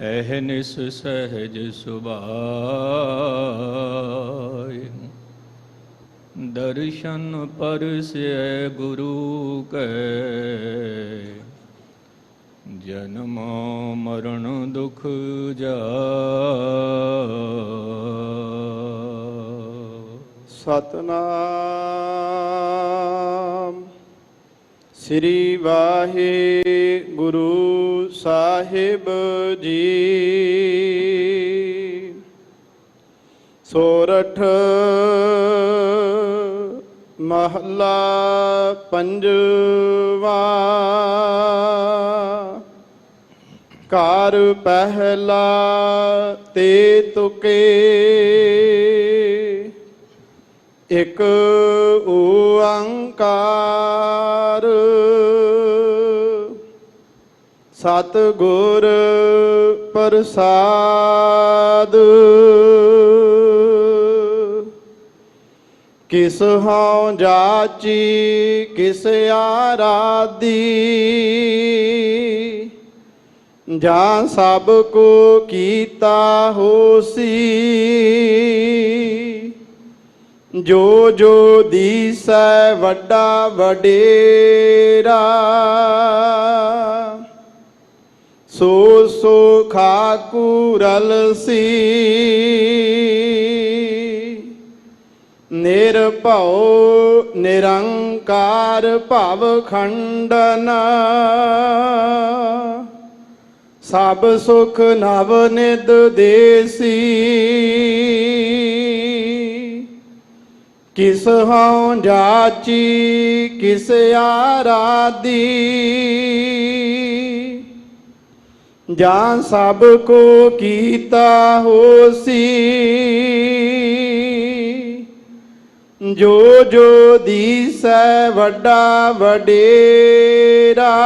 ਅਹਨਿਸ ਸਹਿਜ ਸੁਭਾਇ ਦਰਸ਼ਨ ਪਰਸੈ ਗੁਰੂ ਕੈ ਜਨਮ ਮਰਨ ਦੁਖ ਜਾਇ। ਸਤਨਾਮ ਸ੍ਰੀ ਵਾਹਿਗੁਰੂ ਸਾਹਿਬ ਜੀ। ਸੋਰਠ ਮਹਲਾ ਪੰਜਵਾ। ਘਰ ਪਹਿਲਾ ਤੇ ਤੁਕੇ ਇਕ ਓੰਕਾਰ ਸਤਿਗੁਰ ਪ੍ਰਸਾਦ। ਕਿਸ ਹਉ ਜਾਚੀ ਕਿਸ ਆਰਾਧੀ ਜਾਂ ਸਭ ਕੋ ਕੀਤਾ ਹੋਸੀ। ਜੋ ਜੋ ਦੀਸੈ ਵੱਡਾ ਵਡੇਰਾ ਸੋ ਸੋ ਖਾਕੂ ਰਲਸੀ। ਨਿਰਭਉ ਨਿਰੰਕਾਰ ਭਵ ਖੰਡਨ ਸਭ ਸੁਖ ਨਵ ਨਿਧ ਦੇਸੀ। ਕਿਸ ਹਉ ਜਾਚੀ ਕਿਸ ਆਰਾਧੀ ਜਾਂ ਸਭ ਕੋ ਕੀਤਾ ਹੋਸੀ। ਜੋ ਜੋ ਦੀਸੈ ਵੱਡਾ ਵਡੇਰਾ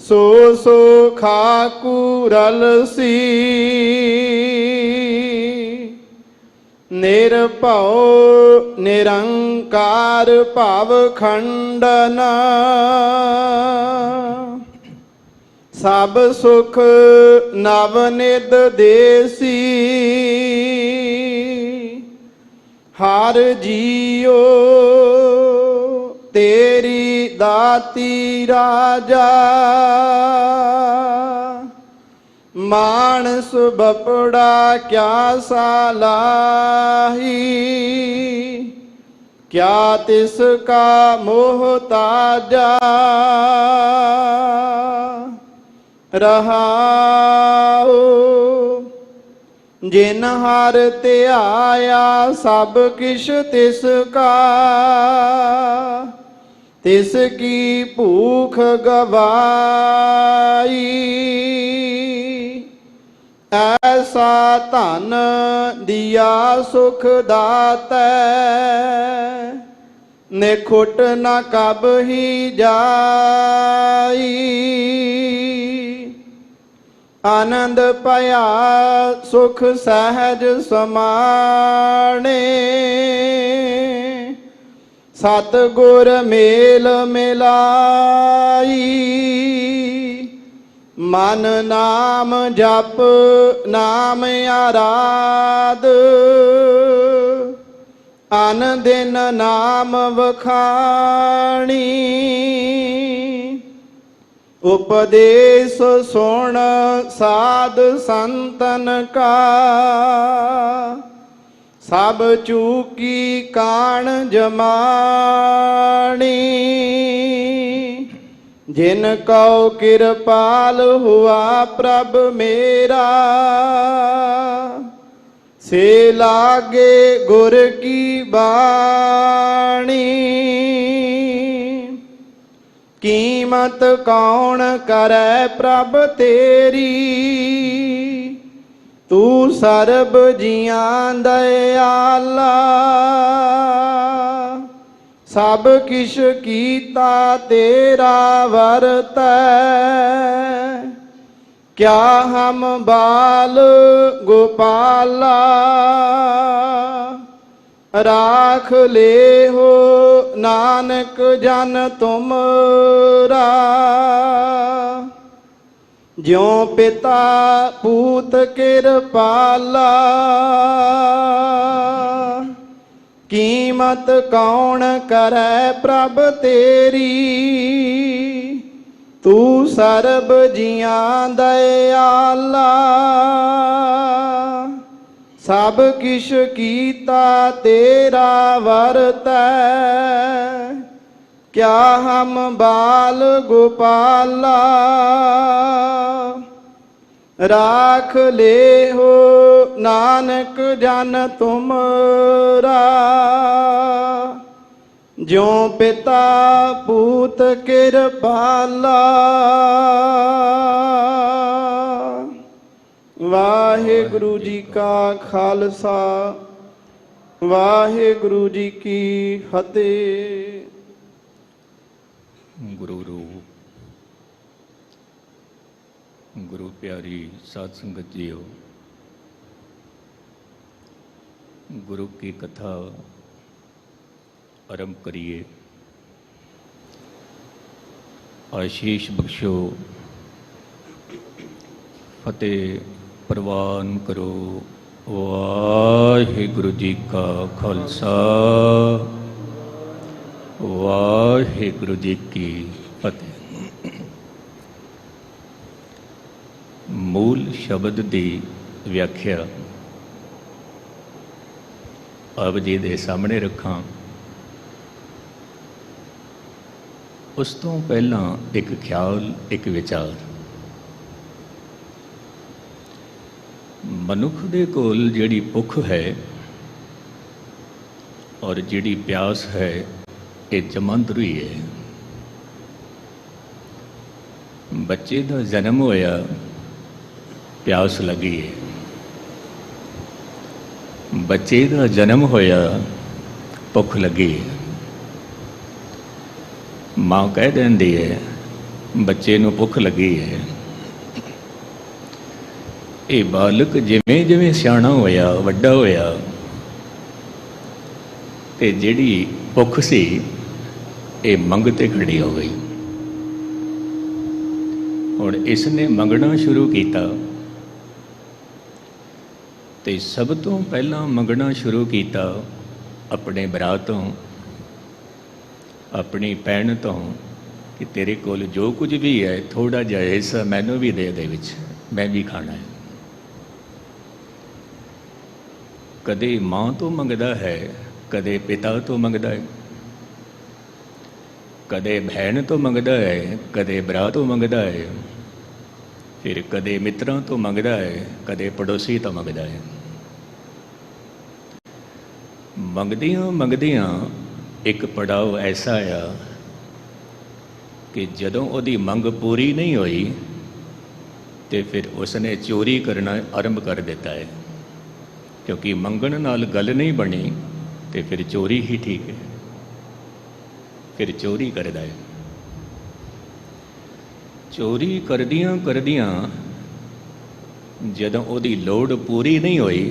ਸੋ ਸੋ ਖਾਕੂ ਰਲਸੀ। ਨਿਰਭਉ ਨਿਰੰਕਾਰ ਭਵ ਖੰਡਨ ਸਭ ਸੁਖ ਨਵ ਨਿਧ ਦੇਸੀ। ਹਰ ਜੀਉ ਤੇਰੀ ਦਾਤੀ ਰਾਜਾ ਮਾਨਸ ਬਪੜਾ ਕਿਆ ਸਾਲਾਹੀ। ਕਿਆ ਤਿਸ ਕਾ ਮੋਹਤਾਜਾ ਰਹਾਉ। ਜਿਨ ਹਰ ਧਿਆਇਆ ਸਭ ਕਿਛ ਤਿਸ ਕਾ ਤਿਸ ਕੀ ਭੂਖ ਗਵਾਈ। ਐਸਾ ਧਨ ਦਿਆ ਸੁਖ ਦਾਤੈ ਨਿਖੁਟ ਨ ਕਬਹੀ ਜਾਈ। ਆਨੰਦ ਭਇਆ ਸੁਖ ਸਹਿਜ ਸਮਾਣੇ ਸਤਿਗੁਰ ਮੇਲ ਮਿਲਾਈ। ਮਨ ਨਾਮ ਜਪ ਨਾਮ ਆਰਾਧ ਅਨ ਦਿਨ ਨਾਮ ਵਖਾਣੀ। ਉਪਦੇਸ ਸੁਣ ਸਾਧ ਸੰਤਨ ਕਾ ਸਭ ਚੂਕੀ ਕਾਣ ਜਮਾਣੀ। ਜਿਨ ਕਉ ਕਿਰਪਾਲ ਹੁਆ ਪ੍ਰਭ ਮੇਰਾ ਸੇ ਲਾਗੇ ਗੁਰ ਕੀ ਬਾਣੀ। ਕੀਮਤ ਕੌਣ ਕਰੈ ਪ੍ਰਭ ਤੇਰੀ ਤੂੰ ਸਰਬ ਜੀਆਂ ਦਇਆਲਾ। ਸਭ ਕਿਛ ਕੀਤਾ ਤੇਰਾ ਵਰਤੈ ਕਿਆ ਹਮ ਬਾਲ ਗੋਪਾਲਾ। ਰਾਖ ਲੇਹੋ ਨਾਨਕ ਜਨ ਤੁਮਰਾ। ਜਿਉ ਪਿਤਾ ਪੂਤ ਕਿਰਪਾਲਾ, ਕੀਮਤ ਕੌਣ ਕਰੈ ਪ੍ਰਭ ਤੇਰੀ। ਤੂੰ ਸਰਬ ਜੀਆਂ ਦਇਆਲਾ, ਸਭ ਕਿਛ ਕੀਤਾ ਤੇਰਾ ਵਰਤੈ। ਕਿਆ ਹਮ ਬਾਲ ਗੋਪਾਲਾ, ਰਾਖ ਲੇਹੋ ਨਾਨਕ ਜਨ ਤੁਮਰਾ। ਜਿਉ ਪਿਤਾ ਪੂਤ ਕਿਰਪਾਲਾ। ਵਾਹਿਗੁਰੂ ਜੀ ਕਾ ਖਾਲਸਾ, ਵਾਹਿਗੁਰੂ ਜੀ ਕੀ ਫਤਿਹ। ਗੁਰੂ ਰੂਪ ਗੁਰੂ ਪਿਆਰੀ ਸਾਧ ਸੰਗਤ ਜੀਓ, ਗੁਰੂ ਕੀ ਕਥਾ ਆਰੰਭ ਕਰੀਏ। ਆਸ਼ੀਸ਼ ਬਖਸ਼ੋ, ਫਤਿਹ ਪ੍ਰਵਾਨ ਕਰੋ। ਵਾਹਿਗੁਰੂ ਜੀ ਕਾ ਖਾਲਸਾ, ਵਾਹਿਗੁਰੂ ਜੀ ਕੀ ਫਤਿਹ। ਮੂਲ ਸ਼ਬਦ ਦੀ ਵਿਆਖਿਆ ਆਪ ਜੀ ਦੇ ਸਾਹਮਣੇ ਰੱਖਾਂ। ਉਸ ਤੋਂ ਪਹਿਲਾਂ ਇੱਕ ਖਿਆਲ, ਇੱਕ ਵਿਚਾਰ। ਮਨੁੱਖ ਦੇ ਕੋਲ ਜਿਹੜੀ ਭੁੱਖ ਹੈ ਔਰ ਜਿਹੜੀ ਪਿਆਸ ਹੈ, ਇਹ ਜਮਾਂਦਰੂ ਹੀ ਹੈ। ਬੱਚੇ ਦਾ ਜਨਮ ਹੋਇਆ, ਪਿਆਸ ਲੱਗੀ ਹੈ। ਬੱਚੇ ਦਾ ਜਨਮ ਹੋਇਆ, ਭੁੱਖ ਲੱਗੀ ਹੈ। ਮਾਂ ਕਹਿ ਦਿੰਦੀ ਹੈ ਬੱਚੇ ਨੂੰ ਭੁੱਖ ਲੱਗੀ ਹੈ। ਇਹ ਬਾਲਕ ਜਿਵੇਂ ਜਿਵੇਂ ਸਿਆਣਾ ਹੋਇਆ, ਵੱਡਾ ਹੋਇਆ, ਤੇ ਜਿਹੜੀ ਭੁੱਖ ਸੀ ਇਹ ਮੰਗ ਤੇ ਖੜੀ ਹੋ ਗਈ। ਹੁਣ ਇਸ ਨੇ ਮੰਗਣਾ ਸ਼ੁਰੂ ਕੀਤਾ, ਤੇ ਸਭ ਤੋਂ ਪਹਿਲਾਂ ਮੰਗਣਾ ਸ਼ੁਰੂ ਕੀਤਾ ਆਪਣੇ ਭਰਾ ਤੋਂ, ਆਪਣੀ ਭੈਣ ਤੋਂ, ਕਿ ਤੇਰੇ ਕੋਲ ਜੋ ਕੁਝ ਵੀ ਹੈ ਥੋੜਾ ਜਿਹਾ ਹਿੱਸਾ ਮੈਨੂੰ ਵੀ ਦੇ ਵਿੱਚ, ਮੈਂ ਵੀ ਖਾਣਾ ਹੈ। ਕਦੇ ਮਾਂ ਤੋਂ ਮੰਗਦਾ ਹੈ, ਕਦੇ ਪਿਤਾ ਤੋਂ ਮੰਗਦਾ ਹੈ, ਕਦੇ ਭੈਣ ਤੋਂ ਮੰਗਦਾ ਹੈ, ਕਦੇ ਭਰਾ ਤੋਂ ਮੰਗਦਾ ਹੈ, ਫਿਰ ਕਦੇ ਮਿੱਤਰਾਂ ਤੋਂ ਮੰਗਦਾ ਹੈ, ਕਦੇ ਪੜੋਸੀ ਤੋਂ ਮੰਗਦਾ ਹੈ। ਮੰਗਦਿਆਂ ਮੰਗਦਿਆਂ ਇੱਕ ਪੜਾਅ ਐਸਾ ਆ ਕਿ ਜਦੋਂ ਉਹਦੀ ਮੰਗ ਪੂਰੀ ਨਹੀਂ ਹੋਈ ਤੇ ਫਿਰ ਉਸਨੇ ਚੋਰੀ ਕਰਨਾ ਆਰੰਭ ਕਰ ਦਿੱਤਾ ਹੈ। ਕਿਉਂਕਿ ਮੰਗਣ ਨਾਲ ਗੱਲ ਨਹੀਂ ਬਣੀ ਤੇ ਫਿਰ ਚੋਰੀ ਹੀ ਠੀਕ ਹੈ। ਫਿਰ ਚੋਰੀ ਕਰਦਾ ਹੈ। ਚੋਰੀ ਕਰਦਿਆਂ ਕਰਦਿਆਂ ਜਦੋਂ ਉਹਦੀ ਲੋੜ ਪੂਰੀ ਨਹੀਂ ਹੋਈ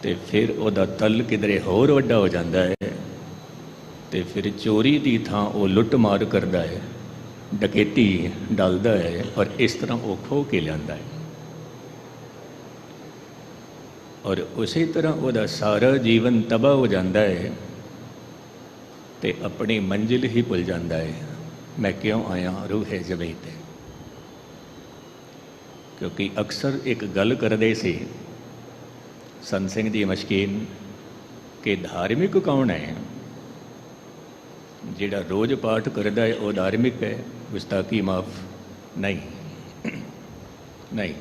ਤੇ ਫਿਰ ਉਹਦਾ ਤਲ ਕਿਧਰੇ ਹੋਰ ਵੱਡਾ ਹੋ ਜਾਂਦਾ ਹੈ, ਤੇ ਫਿਰ ਚੋਰੀ ਦੀ ਥਾਂ ਉਹ ਲੁੱਟ ਮਾਰ ਕਰਦਾ ਹੈ, ਡਕੈਤੀ ਡਲਦਾ ਹੈ, ਔਰ ਇਸ ਤਰ੍ਹਾਂ ਉਹ ਖੋਹ ਕੇ ਲਿਆਂਦਾ ਹੈ। ਔਰ ਉਸੇ ਤਰ੍ਹਾਂ ਉਹਦਾ ਸਾਰਾ ਜੀਵਨ ਤਬਾਹ ਹੋ ਜਾਂਦਾ ਹੈ ਤੇ ਆਪਣੀ ਮੰਜ਼ਿਲ ਹੀ ਭੁੱਲ ਜਾਂਦਾ ਹੈ। ਮੈਂ ਕਿਉਂ ਆਇਆ ਰੂਹੇ ਜ਼ਮੀਨ ਤੇ। ਕਿਉਂਕਿ ਅਕਸਰ ਇੱਕ ਗੱਲ ਕਰਦੇ ਸੀ ਸੰਤ ਸਿੰਘ ਦੀ ਮਸ਼ਕੀਨ ਕਿ ਧਾਰਮਿਕ ਕੌਣ ਹੈ? ਜਿਹੜਾ ਰੋਜ਼ ਪਾਠ ਕਰਦਾ ਹੈ ਉਹ ਧਾਰਮਿਕ ਹੈ, ਗੁਸਤਾਖੀ ਮਾਫ ਨਹੀਂ। ਨਹੀਂ,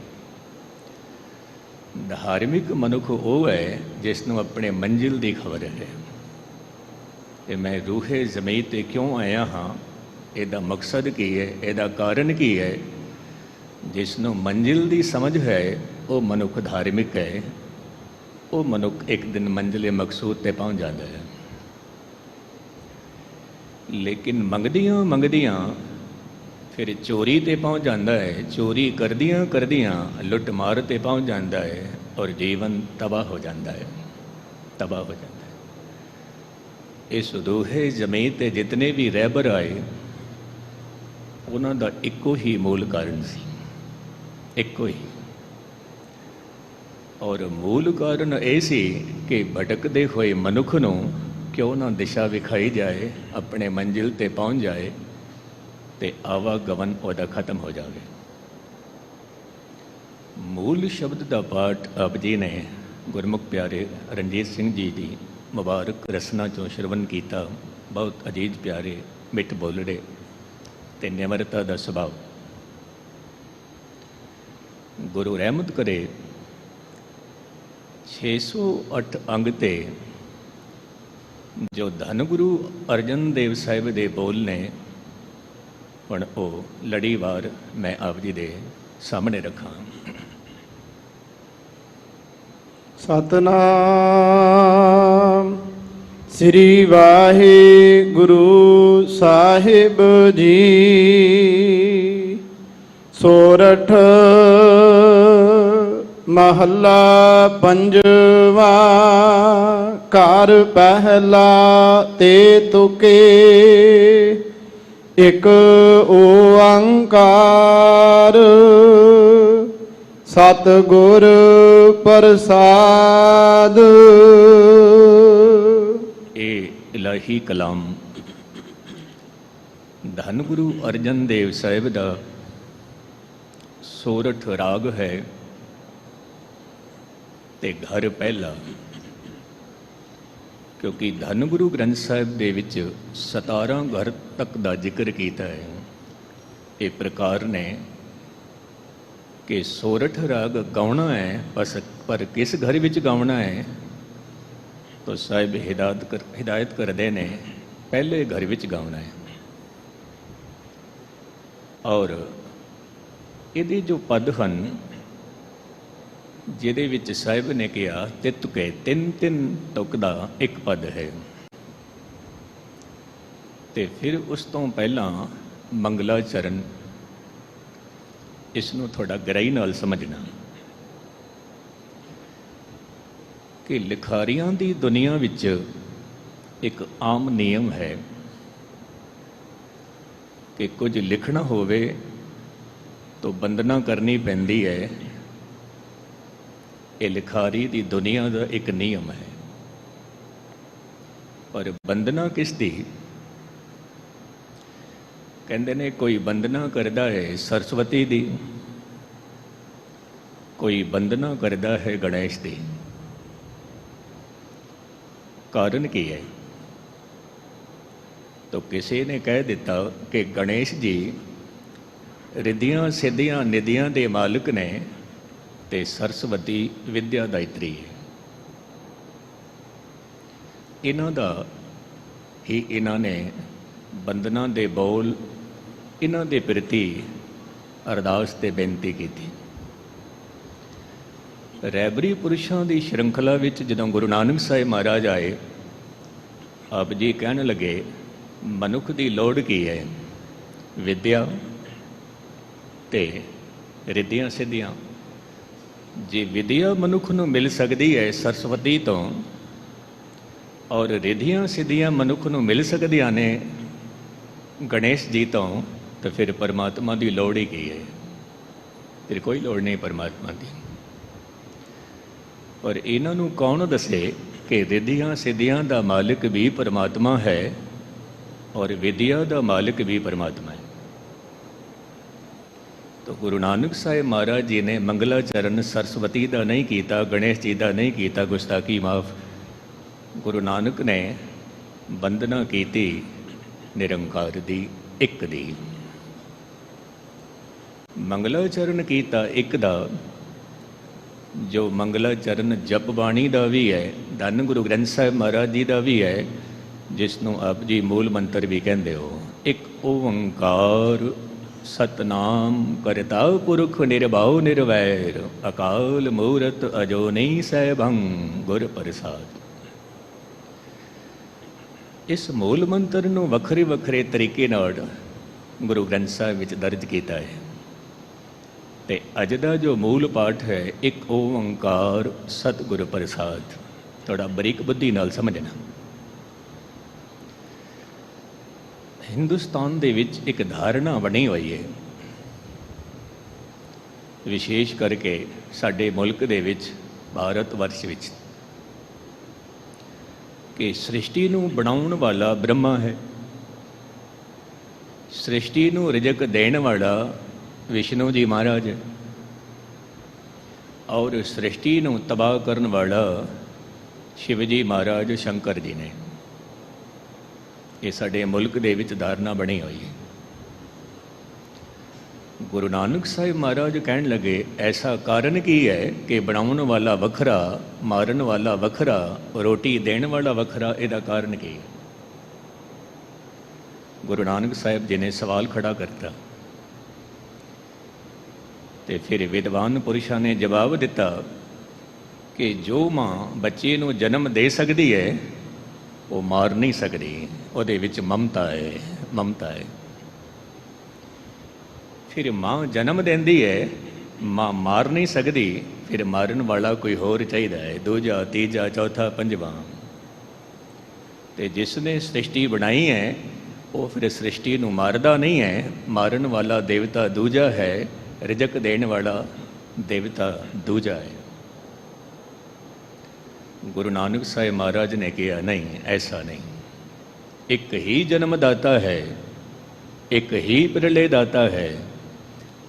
ਧਾਰਮਿਕ ਮਨੁੱਖ ਉਹ ਹੈ ਜਿਸ ਨੂੰ ਆਪਣੇ ਮੰਜ਼ਿਲ ਦੀ ਖਬਰ ਹੈ ਕਿ ਮੈਂ ਰੂਹੇ ਜ਼ਮੀਨ ਤੇ ਕਿਉਂ ਆਇਆ ਹਾਂ, ਇਹਦਾ ਮਕਸਦ ਕੀ ਹੈ, ਇਹਦਾ ਕਾਰਨ ਕੀ ਹੈ। ਜਿਸ ਨੂੰ ਮੰਜ਼ਿਲ ਦੀ ਸਮਝ ਹੈ ਉਹ ਮਨੁੱਖ ਧਾਰਮਿਕ ਹੈ। ਉਹ ਮਨੁੱਖ ਇੱਕ ਦਿਨ ਮੰਜ਼ਿਲ ਮਕਸੂਦ ਤੇ ਪਹੁੰਚ ਜਾਂਦਾ ਹੈ। ਲੇਕਿਨ ਮੰਗਦਿਆਂ ਮੰਗਦਿਆਂ ਫਿਰ ਚੋਰੀ ਤੇ ਪਹੁੰਚ ਜਾਂਦਾ ਹੈ। ਚੋਰੀ ਕਰਦਿਆਂ ਕਰਦਿਆਂ ਲੁੱਟ ਮਾਰ ਤੇ ਪਹੁੰਚ ਜਾਂਦਾ ਹੈ, ਔਰ ਜੀਵਨ ਤਬਾਹ ਹੋ ਜਾਂਦਾ ਹੈ, ਤਬਾਹ ਹੋ ਜਾਂਦਾ ਹੈ। इस दोहे जमीन ते जितने भी रहबर आए उन्हां दा इक्को ही मूल कारण सी, इक्को ही। और मूल कारण ये सी कि भटकदे हुए मनुख नूं क्यों ना दिशा विखाई जाए, अपने मंजिल ते पहुँच जाए तो आवागमन उहदा खत्म हो जाए। मूल शब्द का पाठ आप जी ने गुरमुख प्यारे रणजीत सिंह जी की मुबारक रसना चों श्रवण किया। बहुत अजीज प्यारे, मिठ बोलड़े ते निमरता का सुभाव। गुरु रहमत करे 608 अंग ते जो धन गुरु अर्जन देव साहिब दे बोल ने पण वो लड़ीवार मैं आप जी दे सामने रखा। सतनाम श्री वाहे गुरु साहिब जी। सोरठ महला पंजवा। घर पहला ते तुके एक ओंकार सतगुर प्रसाद। ये इलाही कलाम धन गुरु अर्जन देव साहिब का सोरठ राग है ते घर पहला, क्योंकि धन गुरु ग्रंथ साहिब दे विच 17 घर तक का जिक्र किया है। ये प्रकार ने कि सोरठ राग गाउना है, पर किस घर विच गाउना है तो साहिब हिदायत करते ने पहले घर विच गाउना है। और ये जो पद हैं जिहदे विच साहिब ने कहा तित के तिन तिन तुक दा एक पद है, ते फिर उस तो पहला मंगला चरण। इसनों थोड़ा गहराई नाल समझना कि लिखारियां दी दुनिया विच एक आम नियम है कि कुछ लिखना होवे तो वंदना करनी पैंदी है। ये लिखारी दी दुनिया का एक नियम है। पर वंदना किस दी? कहते ने कोई वंदना करता है सरस्वती दी, कोई वंदना करता है गणेश दी। कारण की है? तो किसी ने कह दिता कि गणेश जी रिद्धियां सिद्धियां निधियां दे मालिक ने ते सरस्वती विद्या दायत्री है। इन्हां दा ही इन्हां ने वंदना दे बोल इन्हां दे प्रति अरदास ते बेनती की थी। रहबरी पुरुषों की श्रृंखला विच जदों गुरु नानक साहिब महाराज आए, आप जी कहन लगे मनुख की लोड़ की है? विद्या ते रिद्धियां सिद्धियां। जे विद्या मनुख नूं मिल सकती है सरस्वती तो, और रिद्धियां सिद्धियां मनुख नूं मिल सकदियां ने गणेश जी तो फिर परमात्मा की लोड़ ही की है? फिर कोई लोड़ नहीं परमात्मा की। और इन्हां नूं कौन दसे कि रिद्धियां सिद्धियां का मालिक भी परमात्मा है और विद्या का मालिक भी परमात्मा है। तो गुरु नानक साहिब महाराज जी ने मंगला चरण सरस्वती का नहीं किया, गणेश जी का नहीं किया, गुस्ताखी माफ। गुरु नानक ने वंदना की निरंकार दी एक दी। मंगला चरण किया एक दा, जो मंगला चरण जप बाणी का भी है, धन गुरु ग्रंथ साहिब महाराज जी का भी है, जिसनों आप जी मूल मंत्र भी कहते हो। एक ओंकार सतनाम करता पुरख निर्भाव निर्वैर, अकाल मूरत अजोनी सैभंग गुर प्रसाद। इस मूल मंत्र नूं वखरे वखरे तरीके नाल गुरु ग्रंथ साहिब विच दर्ज किया है। ते अज दा जो मूल पाठ है एक ओंकार सतगुर प्रसाद। थोड़ा बरीक बुद्धि नाल समझना। ਹਿੰਦੁਸਤਾਨ ਦੇ ਵਿੱਚ ਇੱਕ ਧਾਰਨਾ ਬਣੀ ਹੋਈ ਹੈ, ਵਿਸ਼ੇਸ਼ ਕਰਕੇ ਸਾਡੇ ਮੁਲਕ ਦੇ ਵਿੱਚ, ਭਾਰਤ ਵਰਸ਼ ਵਿੱਚ, ਕਿ ਸ੍ਰਿਸ਼ਟੀ ਨੂੰ ਬਣਾਉਣ ਵਾਲਾ ਬ੍ਰਹਮਾ ਹੈ, ਸ੍ਰਿਸ਼ਟੀ ਨੂੰ ਰਿਜ਼ਕ ਦੇਣ ਵਾਲਾ ਵਿਸ਼ਨੂੰ ਜੀ ਮਹਾਰਾਜ ਹੈ, ਔਰ ਸ੍ਰਿਸ਼ਟੀ ਨੂੰ ਤਬਾਹ ਕਰਨ ਵਾਲਾ ਸ਼ਿਵ ਜੀ ਮਹਾਰਾਜ, ਸ਼ੰਕਰ ਜੀ ਨੇ। ਇਹ ਸਾਡੇ ਮੁਲਕ ਦੇ ਵਿੱਚ ਧਾਰਨਾ ਬਣੀ ਹੋਈ ਹੈ। ਗੁਰੂ ਨਾਨਕ ਸਾਹਿਬ ਮਹਾਰਾਜ ਕਹਿਣ ਲੱਗੇ, ਐਸਾ ਕਾਰਨ ਕੀ ਹੈ ਕਿ ਬਣਾਉਣ ਵਾਲਾ ਵੱਖਰਾ, ਮਾਰਨ ਵਾਲਾ ਵੱਖਰਾ, ਰੋਟੀ ਦੇਣ ਵਾਲਾ ਵੱਖਰਾ, ਇਹਦਾ ਕਾਰਨ ਕੀ ਹੈ? ਗੁਰੂ ਨਾਨਕ ਸਾਹਿਬ ਜੀ ਨੇ ਸਵਾਲ ਖੜਾ ਕਰਤਾ ਤੇ ਫਿਰ ਵਿਦਵਾਨ ਪੁਰਸ਼ਾਂ ਨੇ ਜਵਾਬ ਦਿੱਤਾ ਕਿ ਜੋ ਮਾਂ ਬੱਚੇ ਨੂੰ ਜਨਮ ਦੇ ਸਕਦੀ ਹੈ ਉਹ ਮਾਰ ਨਹੀਂ ਸਕਦੀ, ਉਹਦੇ ਵਿੱਚ ਮਮਤਾ ਹੈ, ਮਮਤਾ ਹੈ। ਫਿਰ ਮਾਂ ਜਨਮ ਦਿੰਦੀ ਹੈ, ਮਾਂ ਮਾਰ ਨਹੀਂ ਸਕਦੀ, ਫਿਰ ਮਾਰਨ ਵਾਲਾ ਕੋਈ ਹੋਰ ਚਾਹੀਦਾ ਹੈ, ਦੂਜਾ, ਤੀਜਾ, ਚੌਥਾ, ਪੰਜਵਾਂ। ਤੇ ਜਿਸ ਨੇ ਸ੍ਰਿਸ਼ਟੀ ਬਣਾਈ ਹੈ ਉਹ ਫਿਰ ਸ੍ਰਿਸ਼ਟੀ ਨੂੰ ਮਾਰਦਾ ਨਹੀਂ ਹੈ, ਮਾਰਨ ਵਾਲਾ ਦੇਵਤਾ ਦੂਜਾ ਹੈ, ਰਿਜ਼ਕ ਦੇਣ ਵਾਲਾ ਦੇਵਤਾ ਦੂਜਾ ਹੈ। ਗੁਰੂ ਨਾਨਕ ਸਾਹਿਬ ਮਹਾਰਾਜ ਨੇ ਕਿਹਾ, ਨਹੀਂ, ਐਸਾ ਨਹੀਂ। ਇੱਕ ਹੀ ਜਨਮਦਾਤਾ ਹੈ, ਇੱਕ ਹੀ ਪ੍ਰਲਯ ਦਾਤਾ ਹੈ,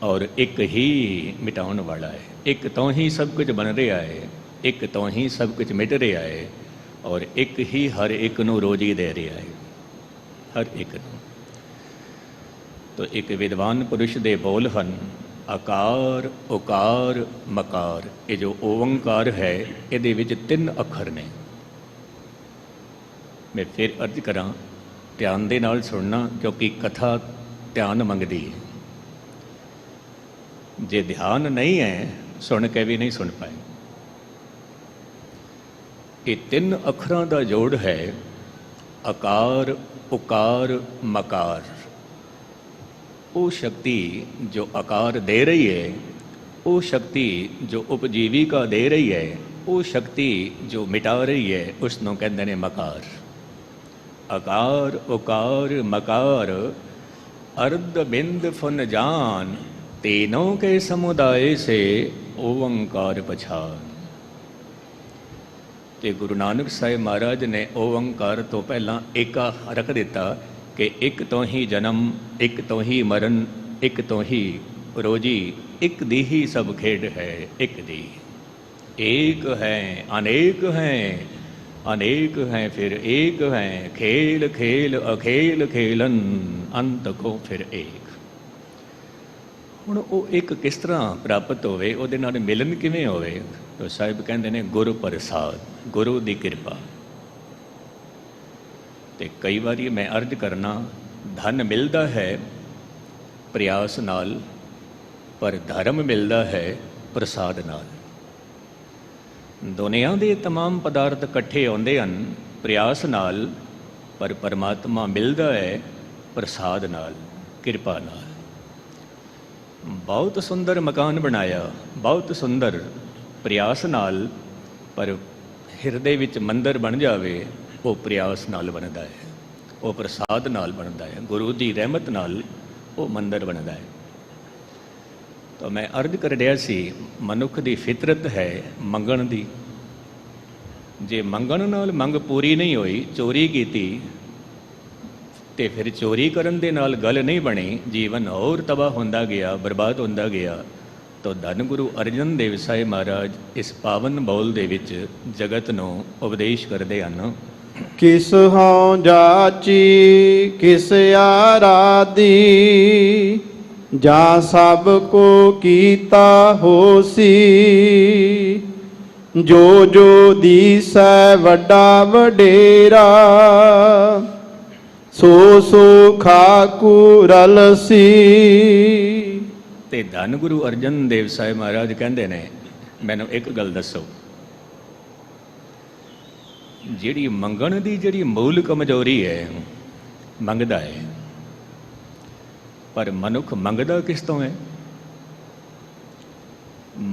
ਔਰ ਇੱਕ ਹੀ ਮਿਟਾਉਣ ਵਾਲਾ ਹੈ। ਇੱਕ ਤੋਂ ਹੀ ਸਭ ਕੁਝ ਬਣ ਰਿਹਾ ਹੈ, ਇੱਕ ਤੋਂ ਹੀ ਸਭ ਕੁਝ ਮਿਟ ਰਿਹਾ ਹੈ, ਔਰ ਇੱਕ ਹੀ ਹਰ ਇੱਕ ਨੂੰ ਰੋਜ਼ੀ ਦੇ ਰਿਹਾ ਹੈ, ਹਰ ਇੱਕ ਨੂੰ। ਤਾਂ ਇੱਕ ਵਿਦਵਾਨ ਪੁਰਸ਼ ਦੇ ਬੋਲ ਹਨ, ਆਕਾਰ, ਉਕਾਰ, ਮਕਾਰ। ਇਹ ਜੋ ਓੰਕਾਰ ਹੈ, ਇਹਦੇ ਵਿੱਚ 3 ਅੱਖਰ ਨੇ। ਮੈਂ ਫਿਰ ਅਰਜ਼ ਕਰਾਂ, ਧਿਆਨ ਦੇ ਨਾਲ ਸੁਣਨਾ, ਕਿਉਂਕਿ ਕਥਾ ਧਿਆਨ ਮੰਗਦੀ ਹੈ। ਜੇ ਧਿਆਨ ਨਹੀਂ ਹੈ, ਸੁਣ ਕੇ ਵੀ ਨਹੀਂ ਸੁਣ ਪਾਏ। ਇਹ 3 ਅੱਖਰਾਂ ਦਾ ਜੋੜ ਹੈ, ਆਕਾਰ, ਉਕਾਰ, ਮਕਾਰ। ਉਹ ਸ਼ਕਤੀ ਜੋ ਆਕਾਰ ਦੇ ਰਹੀ ਹੈ, ਉਹ ਸ਼ਕਤੀ ਜੋ ਉਪਜੀਵਿਕਾ ਦੇ ਰਹੀ ਹੈ, ਉਹ ਸ਼ਕਤੀ ਜੋ ਮਿਟਾ ਰਹੀ ਹੈ, ਉਸ ਨੂੰ ਕਹਿੰਦੇ ਨੇ ਮਕਾਰ। ਆਕਾਰ, ਉਕਾਰ, ਮਕਾਰ, ਅਰਧ ਬਿੰਦ ਫੁਨ ਜਾਨ, तीनों के समुदाय से ओंकार पछान। ਤੇ ਗੁਰੂ ਨਾਨਕ ਸਾਹਿਬ ਮਹਾਰਾਜ ਨੇ ਓੰਕਾਰ ਤੋਂ ਪਹਿਲਾਂ ਏਕਾ ਰੱਖ ਦਿੱਤਾ ਕਿ ਇੱਕ ਤੋਂ ਹੀ ਜਨਮ, ਇੱਕ ਤੋਂ ਹੀ ਮਰਨ, ਇੱਕ ਤੋਂ ਹੀ ਰੋਜੀ, ਇੱਕ ਦੀ ਹੀ ਸਭ ਖੇਡ ਹੈ, ਇੱਕ ਦੀ। ਏਕ ਹੈ ਅਨੇਕ ਹੈ, ਅਨੇਕ ਹੈ ਫਿਰ ਏਕ ਹੈ, ਖੇਲ ਖੇਲ ਅਖੇਲ ਖੇਲਨ, ਅੰਤ ਕੋ ਫਿਰ ਏਕ। ਹੁਣ ਉਹ ਇੱਕ ਕਿਸ ਤਰ੍ਹਾਂ ਪ੍ਰਾਪਤ ਹੋਵੇ, ਉਹਦੇ ਨਾਲ ਮਿਲਨ ਕਿਵੇਂ ਹੋਵੇ? ਤਾਂ ਸਾਹਿਬ ਕਹਿੰਦੇ ਨੇ, ਗੁਰੂ ਪ੍ਰਸਾਦ, ਗੁਰੂ ਦੀ ਕਿਰਪਾ। ਤੇ ਕਈ ਵਾਰੀ ਮੈਂ ਅਰਜ਼ ਕਰਨਾ, ਧਨ ਮਿਲਦਾ ਹੈ ਪ੍ਰਯਾਸ ਨਾਲ, ਪਰ ਧਰਮ ਮਿਲਦਾ ਹੈ ਪ੍ਰਸਾਦ ਨਾਲ। ਦੁਨੀਆ ਦੇ तमाम ਪਦਾਰਥ ਇਕੱਠੇ ਆਉਂਦੇ ਹਨ ਪ੍ਰਯਾਸ ਨਾਲ, ਪਰ ਪਰਮਾਤਮਾ ਮਿਲਦਾ ਹੈ ਪ੍ਰਸਾਦ ਨਾਲ, ਕਿਰਪਾ ਨਾਲ। ਬਹੁਤ ਸੁੰਦਰ ਮਕਾਨ ਬਣਾਇਆ, ਬਹੁਤ ਸੁੰਦਰ ਪ੍ਰਯਾਸ ਨਾਲ, ਪਰ ਹਿਰਦੇ ਵਿੱਚ ਮੰਦਰ ਬਣ ਜਾਵੇ, ਉਹ ਪ੍ਰਯਾਸ ਨਾਲ ਬਣਦਾ ਹੈ, ਉਹ ਪ੍ਰਸਾਦ ਨਾਲ ਬਣਦਾ ਹੈ, ਗੁਰੂ ਦੀ ਰਹਿਮਤ ਨਾਲ ਉਹ ਮੰਦਰ ਬਣਦਾ ਹੈ। ਤਾਂ ਮੈਂ ਅਰਜ਼ ਕਰ ਰਿਹਾ ਸੀ, ਮਨੁੱਖ ਦੀ ਫਿਤਰਤ ਹੈ ਮੰਗਣ ਦੀ। ਜੇ ਮੰਗਣ ਨਾਲ ਮੰਗ ਪੂਰੀ ਨਹੀਂ ਹੋਈ, ਚੋਰੀ ਕੀਤੀ, ਤੇ ਫਿਰ ਚੋਰੀ ਕਰਨ ਦੇ ਨਾਲ ਗੱਲ ਨਹੀਂ ਬਣੀ, ਜੀਵਨ ਹੋਰ ਤਬਾਹ ਹੁੰਦਾ ਗਿਆ, ਬਰਬਾਦ ਹੁੰਦਾ ਗਿਆ। ਤਾਂ ਧੰਨ ਗੁਰੂ ਅਰਜਨ ਦੇਵ ਸਾਹਿਬ ਮਹਾਰਾਜ ਇਸ ਪਾਵਨ ਬੋਲ ਦੇ ਵਿੱਚ ਜਗਤ ਨੂੰ ਉਪਦੇਸ਼ ਕਰਦੇ ਹਨ। ਕਿਸ ਹਉ ਜਾਚੀ ਕਿਸ ਆਰਾਧੀ, ਜਾਂ ਸਭ ਕੋ ਕੀਤਾ ਹੋਸੀ, ਜੋ ਜੋ ਦੀਸੈ ਵੱਡਾ ਵਡੇਰਾ, ਸੋ ਸੋ ਖਾਕੂ ਰਲਸੀ। ਤੇ ਧੰਨ ਗੁਰੂ ਅਰਜਨ ਦੇਵ ਸਾਹਿਬ ਮਹਾਰਾਜ ਕਹਿੰਦੇ ਨੇ, ਮੈਨੂੰ ਇੱਕ ਗੱਲ ਦੱਸੋ, ਜਿਹੜੀ ਮੰਗਣ ਦੀ ਜਿਹੜੀ ਮੂਲ ਕਮਜ਼ੋਰੀ ਹੈ, ਮੰਗਦਾ ਹੈ, ਪਰ ਮਨੁੱਖ ਮੰਗਦਾ ਕਿਸ ਤੋਂ ਹੈ?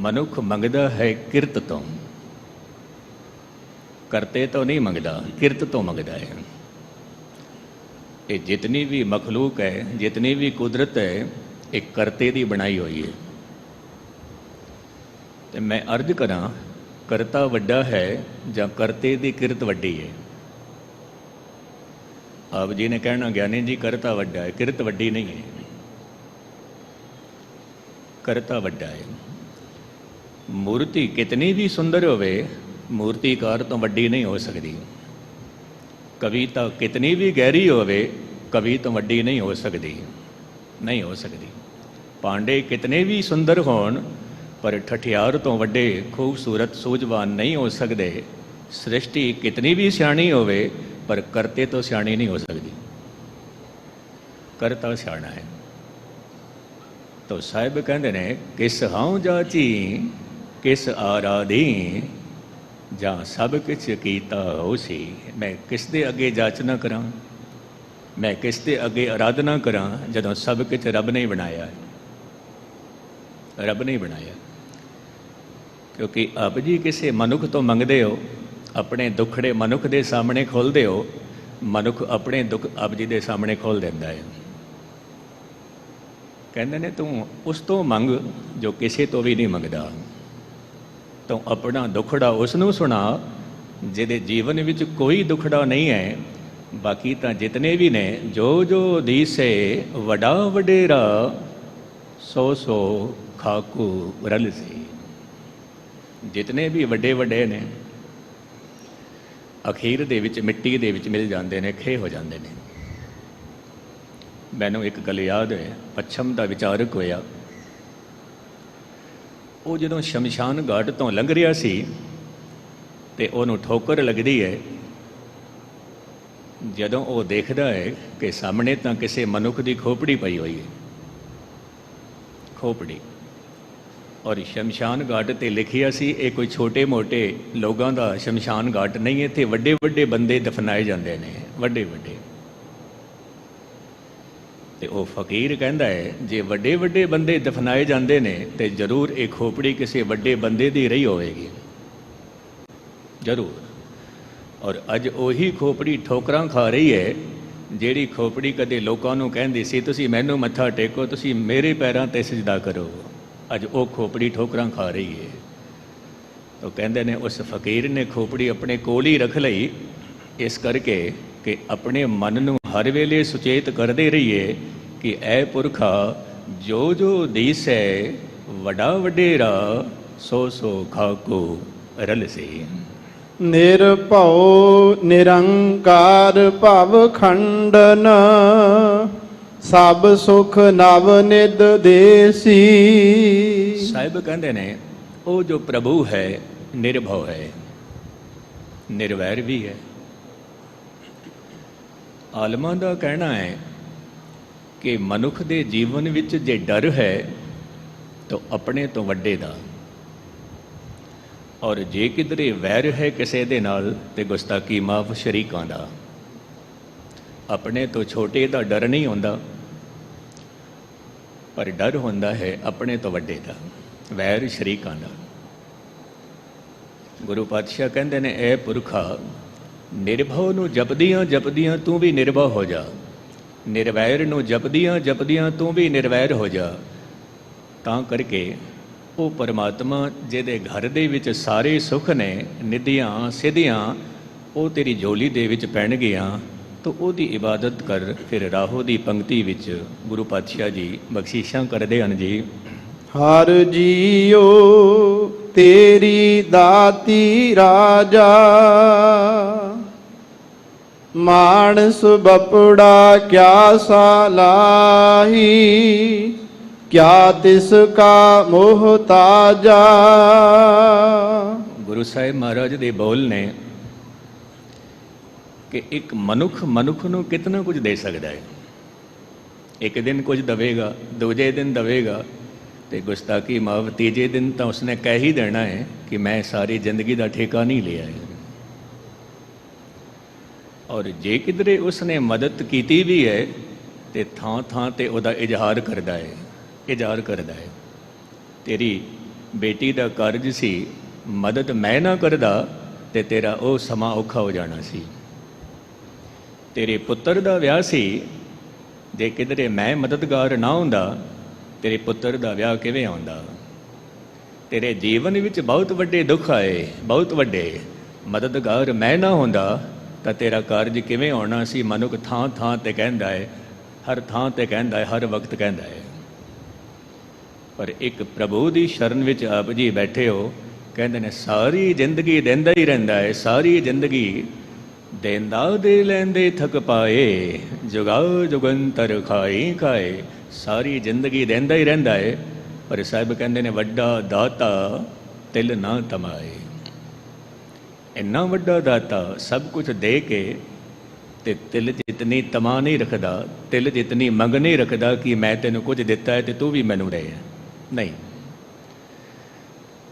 ਮਨੁੱਖ ਮੰਗਦਾ ਹੈ ਕਿਰਤ ਤੋਂ, ਕਰਤੇ ਤੋਂ ਨਹੀਂ ਮੰਗਦਾ, ਕਿਰਤ ਤੋਂ ਮੰਗਦਾ ਹੈ। ये जितनी भी मखलूक है, जितनी भी कुदरत है, एक करते दी बनाई हुई है। तो मैं अर्ज करा, करता वड्डा है ਜਾਂ करते दी किरत वड्डी है? आप जी ने कहना ज्ञानी जी करता वड्डा है, किरत वड्डी नहीं है, करता वड्डा है। मूर्ति कितनी भी सुंदर होवे, मूर्तिकार तो वड्डी नहीं हो सकती। कविता कितनी भी गहरी होवे, कवि तो वड्डी नहीं हो सकती, नहीं हो सकती। पांडे कितने भी सुंदर होण, पर ठठियार तो वड्डे खूबसूरत सूझवान नहीं हो सकते। सृष्टि कितनी भी सियाणी होवे, पर करते तो सियाणी नहीं हो सकती, करता सियाणा है। तो साहिब कहते ने, किस हाउ जाची किस आराधी, ਜਾਂ सब किछ कीता होसी। मैं किस दे अगे जाचना करा, मैं किस दे अगे आराधना करा, जदों सब किछ रब ने बनाया है, रब ने बनाया। क्योंकि आप जी किसी मनुख तो मंगते हो, अपने दुखड़े मनुख के सामने खोलते हो, मनुख अपने दुख आप जी के सामने खोल देता है। कहते ने तू उस तो मंग जो किसी तो भी नहीं मंगता, तो अपना दुखड़ा उसनों सुना जिहदे जीवन विच कोई दुखड़ा नहीं है। बाकी तो जितने भी ने, जो जो दीसे वडा वडेरा, सो सो खाकू रल सी। जितने भी वड्डे वड्डे ने अखीर दे विच मिट्टी दे विच मिल जाते हैं, खे हो जाते हैं। मैनू एक गल याद है, पच्छम का विचारक होया, वो जो शमशान घाट तो लंघ रहा सी ते उन्होंने ठोकर लगती है। जदों वो देखता है कि सामने तो किसी मनुख की खोपड़ी पई हुई है, खोपड़ी, और शमशान घाट ते लिखिया सी ये कोई छोटे मोटे लोगों का शमशान घाट नहीं है, इत्थे वड्डे वड्डे बंदे दफनाए जाते हैं, वड्डे वड्डे। तो वह फकीर कहता है, जे वड्डे वड्डे बंदे दफनाए जाते हैं तो जरूर एक खोपड़ी किसी वड्डे बंदे की रही होगी, जरूर। और अज उही खोपड़ी ठोकरां खा रही है, जिहड़ी खोपड़ी कदे लोकां नूं कहंदी सी तुसीं मैनूं मत्था टेको, तुसीं मेरे पैरां ते सजदा करो, अज वो खोपड़ी ठोकरां खा रही है। तो कहंदे ने उस फकीर ने खोपड़ी अपने कोल ही रख लई, इस करके कि अपने मन नूं हर वेले सुचेत करते रहिए कि ऐ पुरखा जो जो दीस है वडा वडेरा, सो सो खाको रल से। निरभਉ निरंकार भव खंडन, सब सुख नव निद देसी। साहिब कहते ने, वो जो प्रभु है निर्भव है, निर्वैर भी है। आलमा का कहना है कि मनुख के जीवन विच जे डर है तो अपने तो वड्डे दा, और जे किधरे वैर है किसी दे नाल ते गुस्ताखी माफ शरीकां दा। अपने तो छोटे का डर नहीं होंदा, पर डर होंदा है अपने तो वड्डे दा, वैर शरीकां दा। गुरु पातशाह कहंदे ने, ए पुरखा निर्भव नूं जपदियां जपदियां तू भी निर्भव हो जा, निर्वैर नूं जपदियां जपदियां तू भी निर्वैर हो जा। तां करके वो परमात्मा जिहदे घर दे विच सारे सुख ने, निधियां सिद्धियां, वो तेरी झोली दे विच पैणगियां, तो ओदी इबादत कर। फिर राहो दी पंक्ति विच गुरु पातशाह जी बख्शीशां करदे हन जी। हर जियो तेरी दाती राजा, मानस बपड़ा क्या सालाही, क्या तिसका मोहताजा। गुरु साहिब महाराज दे बोल ने कि एक मनुख मनुख नूं कितना कुछ दे सकता है। एक दिन कुछ दवेगा, दूजे दिन दवेगा, तो गुस्ताखी माफ तीजे दिन तो उसने कह ही देना है कि मैं सारी जिंदगी का ठेका नहीं लिया है। और जे किधरे उसने मदद की भी है तो थां थां ते उहदा इजहार करता है, इजहार करता है। तेरी बेटी का कर्ज सी, मदद मैं ना करदा तो तेरा वो समा औखा हो जाना सी। ਤੇਰੇ ਪੁੱਤਰ ਦਾ ਵਿਆਹ ਸੀ, ਜੇ ਕਿਧਰੇ ਮੈਂ ਮਦਦਗਾਰ ਨਾ ਹੁੰਦਾ ਤੇਰੇ ਪੁੱਤਰ ਦਾ ਵਿਆਹ ਕਿਵੇਂ ਆਉਂਦਾ। ਤੇਰੇ ਜੀਵਨ ਵਿੱਚ ਬਹੁਤ ਵੱਡੇ ਦੁੱਖ ਆਏ, ਬਹੁਤ ਵੱਡੇ, ਮਦਦਗਾਰ ਮੈਂ ਨਾ ਹੁੰਦਾ ਤਾਂ ਤੇਰਾ ਕਾਰਜ ਕਿਵੇਂ ਆਉਣਾ ਸੀ। ਮਨੁੱਖ ਥਾਂ ਥਾਂ ਤੇ ਕਹਿੰਦਾ ਹੈ, ਹਰ ਥਾਂ ਤੇ ਕਹਿੰਦਾ ਹੈ, ਹਰ ਵਕਤ ਕਹਿੰਦਾ ਹੈ, ਪਰ ਇੱਕ ਪ੍ਰਭੂ ਦੀ ਸ਼ਰਨ ਵਿੱਚ ਆਪ ਜੀ ਬੈਠੇ ਹੋ, ਕਹਿੰਦੇ ਨੇ ਸਾਰੀ ਜ਼ਿੰਦਗੀ ਦਿੰਦਾ ਹੀ ਰਹਿੰਦਾ ਹੈ, ਸਾਰੀ ਜ਼ਿੰਦਗੀ ਦੇਂਦਾ ਦੇ ਲੈਂਦੇ ਥਕ ਪਾਏ, ਜੁਗਾ ਜੁਗੰਤਰ ਖਾਈ ਖਾਏ। ਸਾਰੀ ਜ਼ਿੰਦਗੀ ਦਿੰਦਾ ਹੀ ਰਹਿੰਦਾ ਹੈ, ਪਰ ਸਾਹਿਬ ਕਹਿੰਦੇ ਨੇ ਵੱਡਾ ਦਾਤਾ ਤਿਲ ਨਾ ਤਮਾਏ। ਇੰਨਾ ਵੱਡਾ ਦਾਤਾ ਸਭ ਕੁਝ ਦੇ ਕੇ ਤੇ ਤਿਲ ਜਿਤਨੀ ਤਮਾ ਨਹੀਂ ਰੱਖਦਾ, ਤਿਲ ਜਿਤਨੀ ਮੰਗ ਨਹੀਂ ਰੱਖਦਾ ਕਿ ਮੈਂ ਤੈਨੂੰ ਕੁਝ ਦਿੱਤਾ ਹੈ ਤੇ ਤੂੰ ਵੀ ਮੈਨੂੰ ਦੇ। ਨਹੀਂ,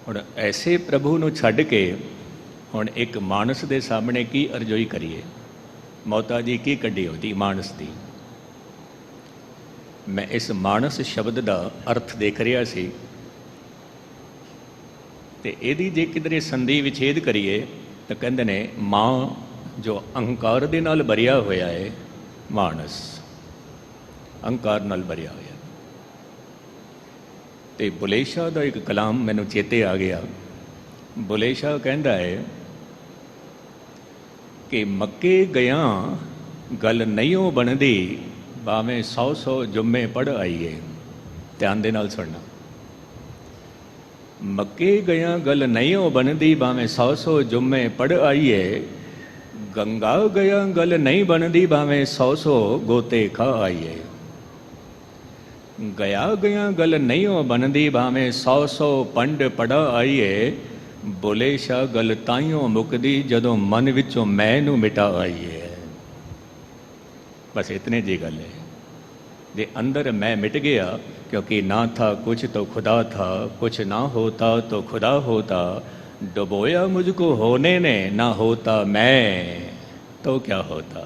ਹੁਣ ਐਸੇ ਪ੍ਰਭੂ ਨੂੰ ਛੱਡ ਕੇ ਹੁਣ ਇੱਕ ਮਾਨਸ ਦੇ ਸਾਹਮਣੇ ਕੀ ਅਰਜ਼ੋਈ ਕਰੀਏ। ਮੌਤਾ ਜੀ ਕੀ ਕੱਢੀ ਉਹਦੀ ਮਾਨਸ ਦੀ। ਮੈਂ ਇਸ ਮਾਨਸ ਸ਼ਬਦ ਦਾ ਅਰਥ ਦੇਖ ਰਿਹਾ ਸੀ ਤੇ ਇਹਦੀ ਜੇ ਕਿਧਰੇ ਸੰਧੀ ਵਿਛੇਦ ਕਰੀਏ ਤਾਂ ਕਹਿੰਦੇ ਨੇ ਮਾਂ ਜੋ ਅਹੰਕਾਰ ਦੇ ਨਾਲ ਭਰਿਆ ਹੋਇਆ ਹੈ, ਮਾਨਸ ਅਹੰਕਾਰ ਨਾਲ ਭਰਿਆ ਹੋਇਆ। ਤੇ ਬੁਲੇ ਸ਼ਾਹ ਦਾ ਇੱਕ ਕਲਾਮ ਮੈਨੂੰ ਚੇਤੇ ਆ ਗਿਆ। ਬੁਲੇ ਸ਼ਾਹ ਕਹਿੰਦਾ ਹੈ ਕਿ ਮੱਕੇ ਗਿਆ ਗੱਲ ਨਹੀਂਓ ਬਣਦੀ, ਭਾਵੇਂ 100 ਜੁਮੇ ਪੜ੍ਹ ਆਈਏ। ਧਿਆਨ ਦੇ ਨਾਲ ਸੁਣਨਾ। ਮੱਕੇ ਗਿਆ ਗੱਲ ਨਹੀਂਓ ਬਣਦੀ, ਭਾਵੇਂ 100 ਜੁਮੇ ਪੜ੍ਹ ਆਈਏ। ਗੰਗਾ ਗਿਆ ਗੱਲ ਨਹੀਂ ਬਣਦੀ, ਭਾਵੇਂ 100 ਗੋਤੇ ਖਾ ਆਈਏ। ਗਿਆ ਗਿਆ ਗੱਲ ਨਹੀਂਓ ਬਣਦੀ, ਭਾਵੇਂ 100 ਪੰਡ ਪੜਾ ਆਈਏ। ਬੁਲੇ ਸ਼ਾਹ ਗੱਲ ਤਾਈਓ ਮੁੱਕਦੀ, ਜਦੋਂ ਮਨ ਵਿੱਚੋਂ ਮੈਂ ਨੂੰ ਮਿਟਾ ਆਈਏ। बस इतने जी गल है। जे अंदर मैं मिट गया, क्योंकि ना था कुछ तो खुदा था, कुछ ना होता तो खुदा होता। डुबोया मुझको होने ने, ना होता मैं तो क्या होता।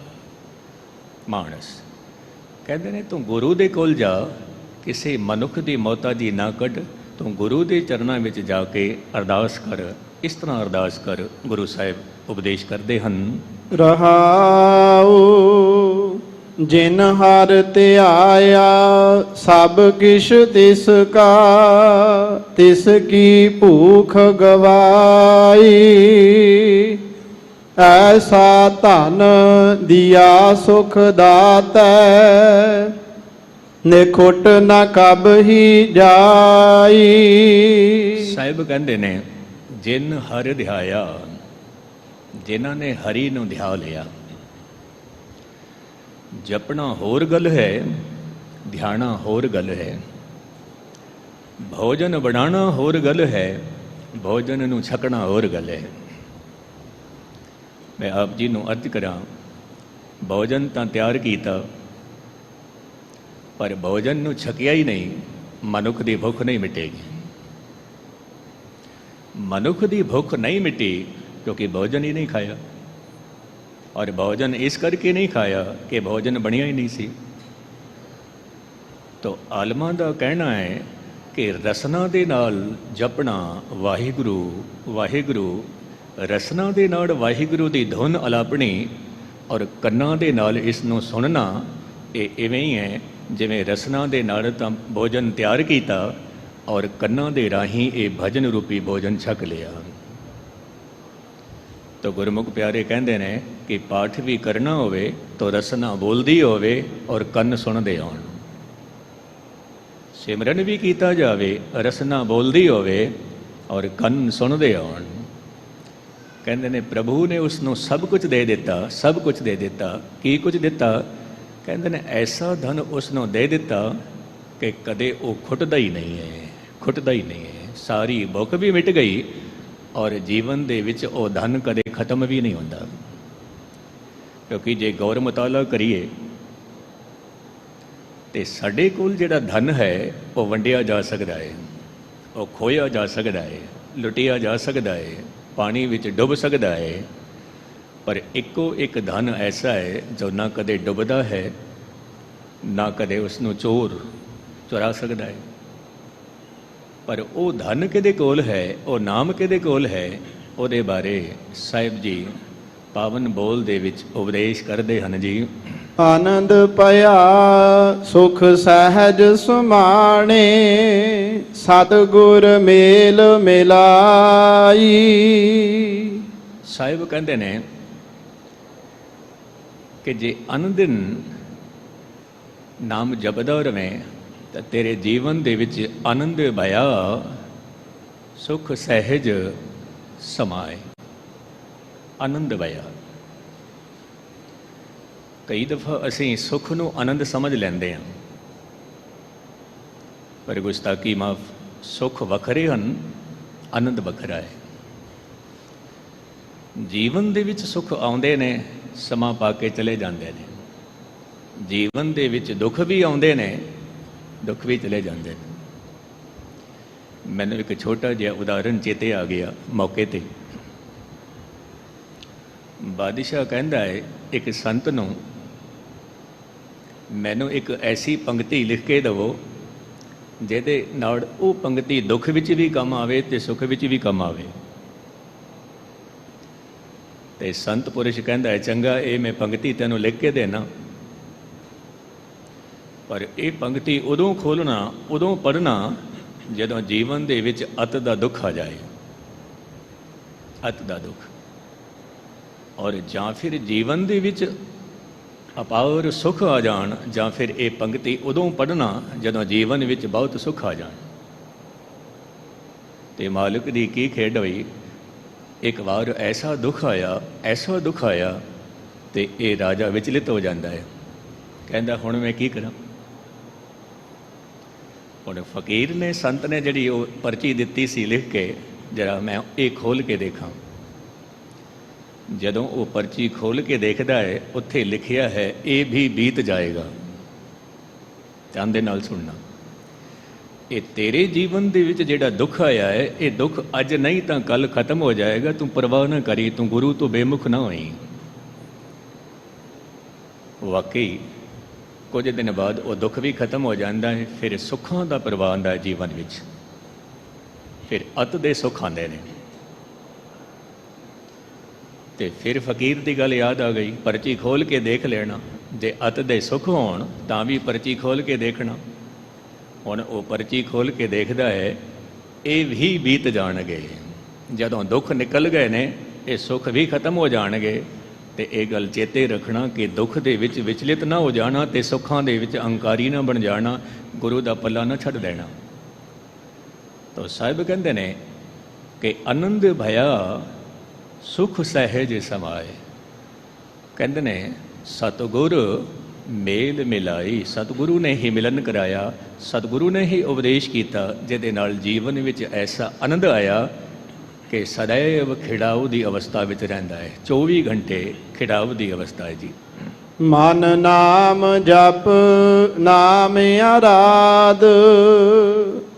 मानस कहते ने तू गुरु दे कोल जा, किसी मनुख दी मोहताजी ना कढ़, तू गुरु दे चरनां विच जाके अरदास कर। इस तरह अरदास कर, गुरु साहिब उपदेश करते हैं। रहाऊ जिन हर त्याया, सब किश तिसका, तिसकी भूख गवाई। ऐसा धन दिया सुख दातै, निखुट न कब ही जाई। साहिब कहते ने जिन हर ध्याया, जिन्हां ने हरि नूं ध्या लिया। जपना होर गल है, ध्याना होर गल है। भोजन बनाना होर गल है, भोजन नूं छकना होर गल है। मैं आप जी नूं अर्ज करा, भोजन तां तैयार कीता, पर भोजन नूं छकिया ही नहीं, मनुख दी भुख नहीं मिटेगी। मनुख दी भुख नहीं मिटी क्योंकि भोजन ही नहीं खाया, और भोजन इस करके नहीं खाया कि भोजन बनिया ही नहीं सी। तो आलमा का कहना है कि रसना दे नाल जपना वाहिगुरु वाहिगुरु, रसना दे नाल वाहिगुरु दी धुन अलापनी, और कन्ना दे नाल इसनूं सुनना। ये इवें ही है जिवें रसना दे नाल तां भोजन तैयार कीता, और कन्ना दे राही ये भजन रूपी भोजन छक लिया। तो गुरमुख प्यारे कहते ने कि पाठ भी करना होवे तो रसना बोलदी होवे और कन्न सुनदे होण। सिमरन भी कीता जावे, रसना बोलदी होवे और कन्न सुनदे होण। कहते ने प्रभु ने उसनूं सब कुछ दे दिता, सब कुछ दे दिता। की कुछ दिता? कहते ने ऐसा धन उसनूं दे दिता कि कदे वो खुटदा ही नहीं है, खुटदा ही नहीं है। सारी भुख भी मिट गई और जीवन दे विच वो धन कदे खत्म भी नहीं होता। क्योंकि जे गौर मुताला करिए तो साडे कोल जिहड़ा धन है वो वंडिया जा सकता है, वो खोया जा सकता है, लुटिया जा सकता है, पानी विच डुब सकता है। पर इको एक धन ऐसा है जो ना कदे डुबदा है, ना कदे उसनूं चोर चुरा सकता है। पर वो धन किहदे कोल है, वो नाम किहदे कोल है, ਉਹਦੇ ਬਾਰੇ ਸਾਹਿਬ ਜੀ ਪਾਵਨ ਬੋਲ ਦੇ ਵਿੱਚ ਉਪਦੇਸ਼ ਕਰਦੇ ਹਨ ਜੀ। ਆਨੰਦ ਭਇਆ ਸੁਖ ਸਹਿਜ ਸੁਮਾਣੇ, ਸਤਿਗੁਰ ਮੇਲ ਮਿਲਾਈ। ਸਾਹਿਬ ਕਹਿੰਦੇ ਨੇ ਕਿ ਜੇ ਅਨੰਦਿਨ ਨਾਮ ਜਪਦਾ ਰਵੇਂ ਤਾਂ ਤੇਰੇ ਜੀਵਨ ਦੇ ਵਿੱਚ ਆਨੰਦ ਭਇਆ ਸੁਖ ਸਹਿਜ ਸਮਾਏ। ਆਨੰਦ ਭਇਆ, ਕਈ ਦਫਾ ਅਸੀਂ ਸੁੱਖ ਨੂੰ ਆਨੰਦ ਸਮਝ ਲੈਂਦੇ ਹਾਂ, ਪਰ ਗੁਸਤਾਖੀ ਮਾਫ, ਸੁੱਖ ਵੱਖਰੇ ਹਨ, ਆਨੰਦ ਵੱਖਰਾ ਹੈ। ਜੀਵਨ ਦੇ ਵਿੱਚ ਸੁੱਖ ਆਉਂਦੇ ਨੇ, ਸਮਾਂ ਪਾ ਕੇ ਚਲੇ ਜਾਂਦੇ ਨੇ। ਜੀਵਨ ਦੇ ਵਿੱਚ ਦੁੱਖ ਵੀ ਆਉਂਦੇ ਨੇ, ਦੁੱਖ ਵੀ ਚਲੇ ਜਾਂਦੇ ਨੇ। ਮੈਨੂੰ ਇੱਕ ਛੋਟਾ ਜਿਹਾ ਉਦਾਹਰਨ ਚੇਤੇ ਆ ਗਿਆ ਮੌਕੇ ਤੇ। ਬਾਦਸ਼ਾਹ ਕਹਿੰਦਾ ਹੈ ਇੱਕ ਸੰਤ ਨੂੰ, ਮੈਨੂੰ ਇੱਕ ਐਸੀ ਪੰਕਤੀ ਲਿਖ ਕੇ ਦੇਵੋ ਜਿਹਦੇ ਨਾਲ ਉਹ ਪੰਕਤੀ ਦੁੱਖ ਵਿੱਚ ਵੀ ਕੰਮ ਆਵੇ ਤੇ ਸੁੱਖ ਵਿੱਚ ਵੀ ਕੰਮ ਆਵੇ। ਤੇ ਸੰਤ ਪੁਰਸ਼ ਕਹਿੰਦਾ ਹੈ, ਚੰਗਾ, ਇਹ ਮੈਂ ਪੰਕਤੀ ਤੈਨੂੰ ਲਿਖ ਕੇ ਦੇਣਾ, ਪਰ ਇਹ ਪੰਕਤੀ ਉਦੋਂ ਖੋਲ੍ਹਣਾ, ਉਦੋਂ ਪੜ੍ਹਨਾ ਜਦੋਂ ਜੀਵਨ ਦੇ ਵਿੱਚ ਅਤ ਦਾ ਦੁੱਖ ਆ ਜਾਏ। ਅਤ ਦਾ ਦੁੱਖ, ਔਰ ਜਾਂ ਫਿਰ ਜੀਵਨ ਦੇ ਵਿੱਚ ਅਪਾਰ ਸੁੱਖ ਆ ਜਾਣ, ਜਾਂ ਫਿਰ ਇਹ ਪੰਕਤੀ ਉਦੋਂ ਪੜ੍ਹਨਾ ਜਦੋਂ ਜੀਵਨ ਵਿੱਚ ਬਹੁਤ ਸੁੱਖ ਆ ਜਾਣ। ਤੇ ਮਾਲਕ ਦੀ ਕੀ ਖੇਡ ਹੋਈ, ਇੱਕ ਵਾਰ ਐਸਾ ਦੁੱਖ ਆਇਆ, ਐਸਾ ਦੁੱਖ ਆਇਆ ਤੇ ਇਹ ਰਾਜਾ ਵਿਚਲਿਤ ਹੋ ਜਾਂਦਾ ਹੈ। ਕਹਿੰਦਾ ਹੁਣ ਮੈਂ ਕੀ ਕਰਾਂ। ਹੁਣ ਫਕੀਰ ਨੇ, ਸੰਤ ਨੇ ਜਿਹੜੀ ਉਹ ਪਰਚੀ ਦਿੱਤੀ ਸੀ ਲਿਖ ਕੇ, ਜਰਾ ਮੈਂ ਇਹ ਖੋਲ੍ਹ ਕੇ ਦੇਖਾਂ। ਜਦੋਂ ਉਹ ਪਰਚੀ ਖੋਲ੍ਹ ਕੇ ਦੇਖਦਾ ਹੈ, ਉੱਥੇ ਲਿਖਿਆ ਹੈ, ਇਹ ਵੀ ਬੀਤ ਜਾਏਗਾ। ਧਿਆਨ ਦੇ ਨਾਲ ਸੁਣਨਾ, ਇਹ ਤੇਰੇ ਜੀਵਨ ਦੇ ਵਿੱਚ ਜਿਹੜਾ ਦੁੱਖ ਆਇਆ ਹੈ, ਇਹ ਦੁੱਖ ਅੱਜ ਨਹੀਂ ਤਾਂ ਕੱਲ ਖਤਮ ਹੋ ਜਾਏਗਾ। ਤੂੰ ਪਰਵਾਹ ਨਾ ਕਰੀ, ਤੂੰ ਗੁਰੂ ਤੋਂ ਬੇਮੁਖ ਨਾ ਹੋਈ। ਵਾਕਈ ਕੁਝ ਦਿਨ ਬਾਅਦ ਉਹ ਦੁੱਖ ਵੀ ਖਤਮ ਹੋ ਜਾਂਦਾ ਹੈ। ਫਿਰ ਸੁੱਖਾਂ ਦਾ ਪ੍ਰਵਾਹ ਆਉਂਦਾ ਹੈ ਜੀਵਨ ਵਿੱਚ, ਫਿਰ ਅਤ ਦੇ ਸੁੱਖ ਆਉਂਦੇ ਨੇ। ਤੇ ਫਿਰ ਫਕੀਰ ਦੀ ਗੱਲ ਯਾਦ ਆ ਗਈ, ਪਰਚੀ ਖੋਲ੍ਹ ਕੇ ਦੇਖ ਲੈਣਾ, ਜੇ ਅਤ ਦੇ ਸੁੱਖ ਹੋਣ ਤਾਂ ਵੀ ਪਰਚੀ ਖੋਲ੍ਹ ਕੇ ਦੇਖਣਾ। ਹੁਣ ਉਹ ਪਰਚੀ ਖੋਲ੍ਹ ਕੇ ਦੇਖਦਾ ਹੈ, ਇਹ ਵੀ ਬੀਤ ਜਾਣਗੇ। ਜਦੋਂ ਦੁੱਖ ਨਿਕਲ ਗਏ ਨੇ, ਇਹ ਸੁੱਖ ਵੀ ਖਤਮ ਹੋ ਜਾਣਗੇ। ਤੇ ਇਹ ਗੱਲ ਚੇਤੇ ਰੱਖਣਾ ਕਿ ਦੁੱਖ ਦੇ ਵਿੱਚ ਵਿਚਲਿਤ ਨਾ ਹੋ ਜਾਣਾ ਤੇ ਸੁੱਖਾਂ ਦੇ ਵਿੱਚ ਅਹੰਕਾਰੀ ਨਾ ਬਣ ਜਾਣਾ, ਗੁਰੂ ਦਾ ਪੱਲਾ ਨਾ ਛੱਡ ਦੇਣਾ। ਤਾਂ ਸਾਹਿਬ ਕਹਿੰਦੇ ਨੇ ਕਿ ਆਨੰਦ ਭਇਆ ਸੁਖ ਸਹਿਜ ਸਮਾਏ। ਕਹਿੰਦੇ ਨੇ ਸਤਿਗੁਰ ਮੇਲ ਮਿਲਾਈ, ਸਤਿਗੁਰੂ ਨੇ ਹੀ ਮਿਲਨ ਕਰਾਇਆ, ਸਤਿਗੁਰੂ ਨੇ ਹੀ ਉਪਦੇਸ਼ ਕੀਤਾ, ਜਿਹਦੇ ਨਾਲ ਜੀਵਨ ਵਿੱਚ ਐਸਾ ਆਨੰਦ ਆਇਆ ਕਿ ਸदैव ਖਿੜਾਉ ਦੀ ਅਵਸਥਾ ਵਿੱਚ ਰਹਿੰਦਾ ਹੈ। 24 ਘੰਟੇ ਖਿੜਾਉ ਦੀ ਅਵਸਥਾ ਹੈ ਜੀ। ਮਨ ਨਾਮ ਜਪ ਨਾਮ ਆਰਾਧ,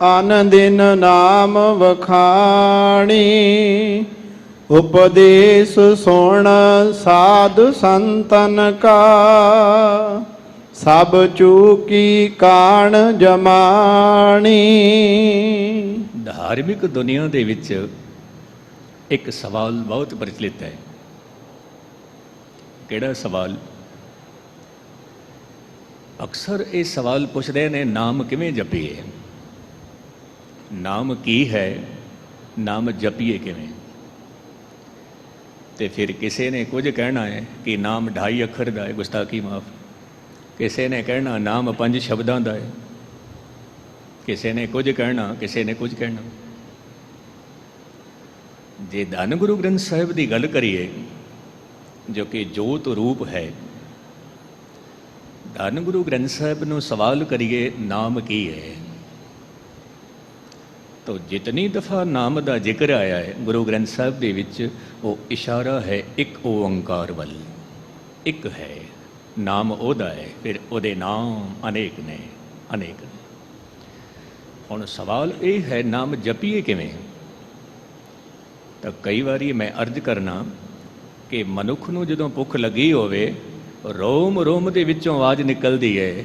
ਆਨੰਦਿਨ ਨਾਮ ਵਖਾਣੀ। ਉਪਦੇਸ਼ ਸੁਣ ਸਾਧ ਸੰਤਨ ਕਾ, ਸਭ ਚੂਕੀ ਕਾਣ ਜਮਾਣੀ। ਧਾਰਮਿਕ ਦੁਨੀਆ ਦੇ ਵਿੱਚ ਇੱਕ ਸਵਾਲ ਬਹੁਤ ਪ੍ਰਚਲਿਤ ਹੈ। ਕਿਹੜਾ ਸਵਾਲ? ਅਕਸਰ ਇਹ ਸਵਾਲ ਪੁੱਛਦੇ ਨੇ, ਨਾਮ ਕਿਵੇਂ ਜਪੀਏ? ਨਾਮ ਕੀ ਹੈ? ਨਾਮ ਜਪੀਏ ਕਿਵੇਂ? ਤੇ ਫਿਰ ਕਿਸੇ ਨੇ ਕੁਝ ਕਹਿਣਾ ਹੈ ਕਿ ਨਾਮ 2.5 ਅੱਖਰ ਦਾ ਹੈ, ਗੁਸਤਾਖੀ ਮਾਫ। ਕਿਸੇ ਨੇ ਕਹਿਣਾ ਨਾਮ 5 ਸ਼ਬਦਾਂ ਦਾ ਹੈ, ਕਿਸੇ ਨੇ ਕੁਝ ਕਹਿਣਾ, ਕਿਸੇ ਨੇ ਕੁਝ ਕਹਿਣਾ। ਜੇ ਧੰਨ ਗੁਰੂ ਗ੍ਰੰਥ ਸਾਹਿਬ ਦੀ ਗੱਲ ਕਰੀਏ, ਜੋ ਕਿ ਜੋਤ ਰੂਪ ਹੈ, ਧੰਨ ਗੁਰੂ ਗ੍ਰੰਥ ਸਾਹਿਬ ਨੂੰ ਸਵਾਲ ਕਰੀਏ ਨਾਮ ਕੀ ਹੈ, ਤਾਂ ਜਿਤਨੀ ਦਫਾ ਨਾਮ ਦਾ ਜ਼ਿਕਰ ਆਇਆ ਹੈ ਗੁਰੂ ਗ੍ਰੰਥ ਸਾਹਿਬ ਦੇ ਵਿੱਚ, ਉਹ ਇਸ਼ਾਰਾ ਹੈ ਇੱਕ ਓੰਕਾਰ ਵੱਲ। ਇੱਕ ਹੈ, ਨਾਮ ਉਹਦਾ ਹੈ, ਫਿਰ ਉਹਦੇ ਨਾਮ ਅਨੇਕ ਨੇ, ਅਨੇਕ ਨੇ। ਹੁਣ ਸਵਾਲ ਇਹ ਹੈ, ਨਾਮ ਜਪੀਏ ਕਿਵੇਂ? ਤਾਂ ਕਈ ਵਾਰੀ ਮੈਂ ਅਰਜ਼ ਕਰਨਾ ਕਿ ਮਨੁੱਖ ਨੂੰ ਜਦੋਂ ਭੁੱਖ ਲੱਗੀ ਹੋਵੇ, ਰੋਮ ਰੋਮ ਦੇ ਵਿੱਚੋਂ ਆਵਾਜ਼ ਨਿਕਲਦੀ ਹੈ,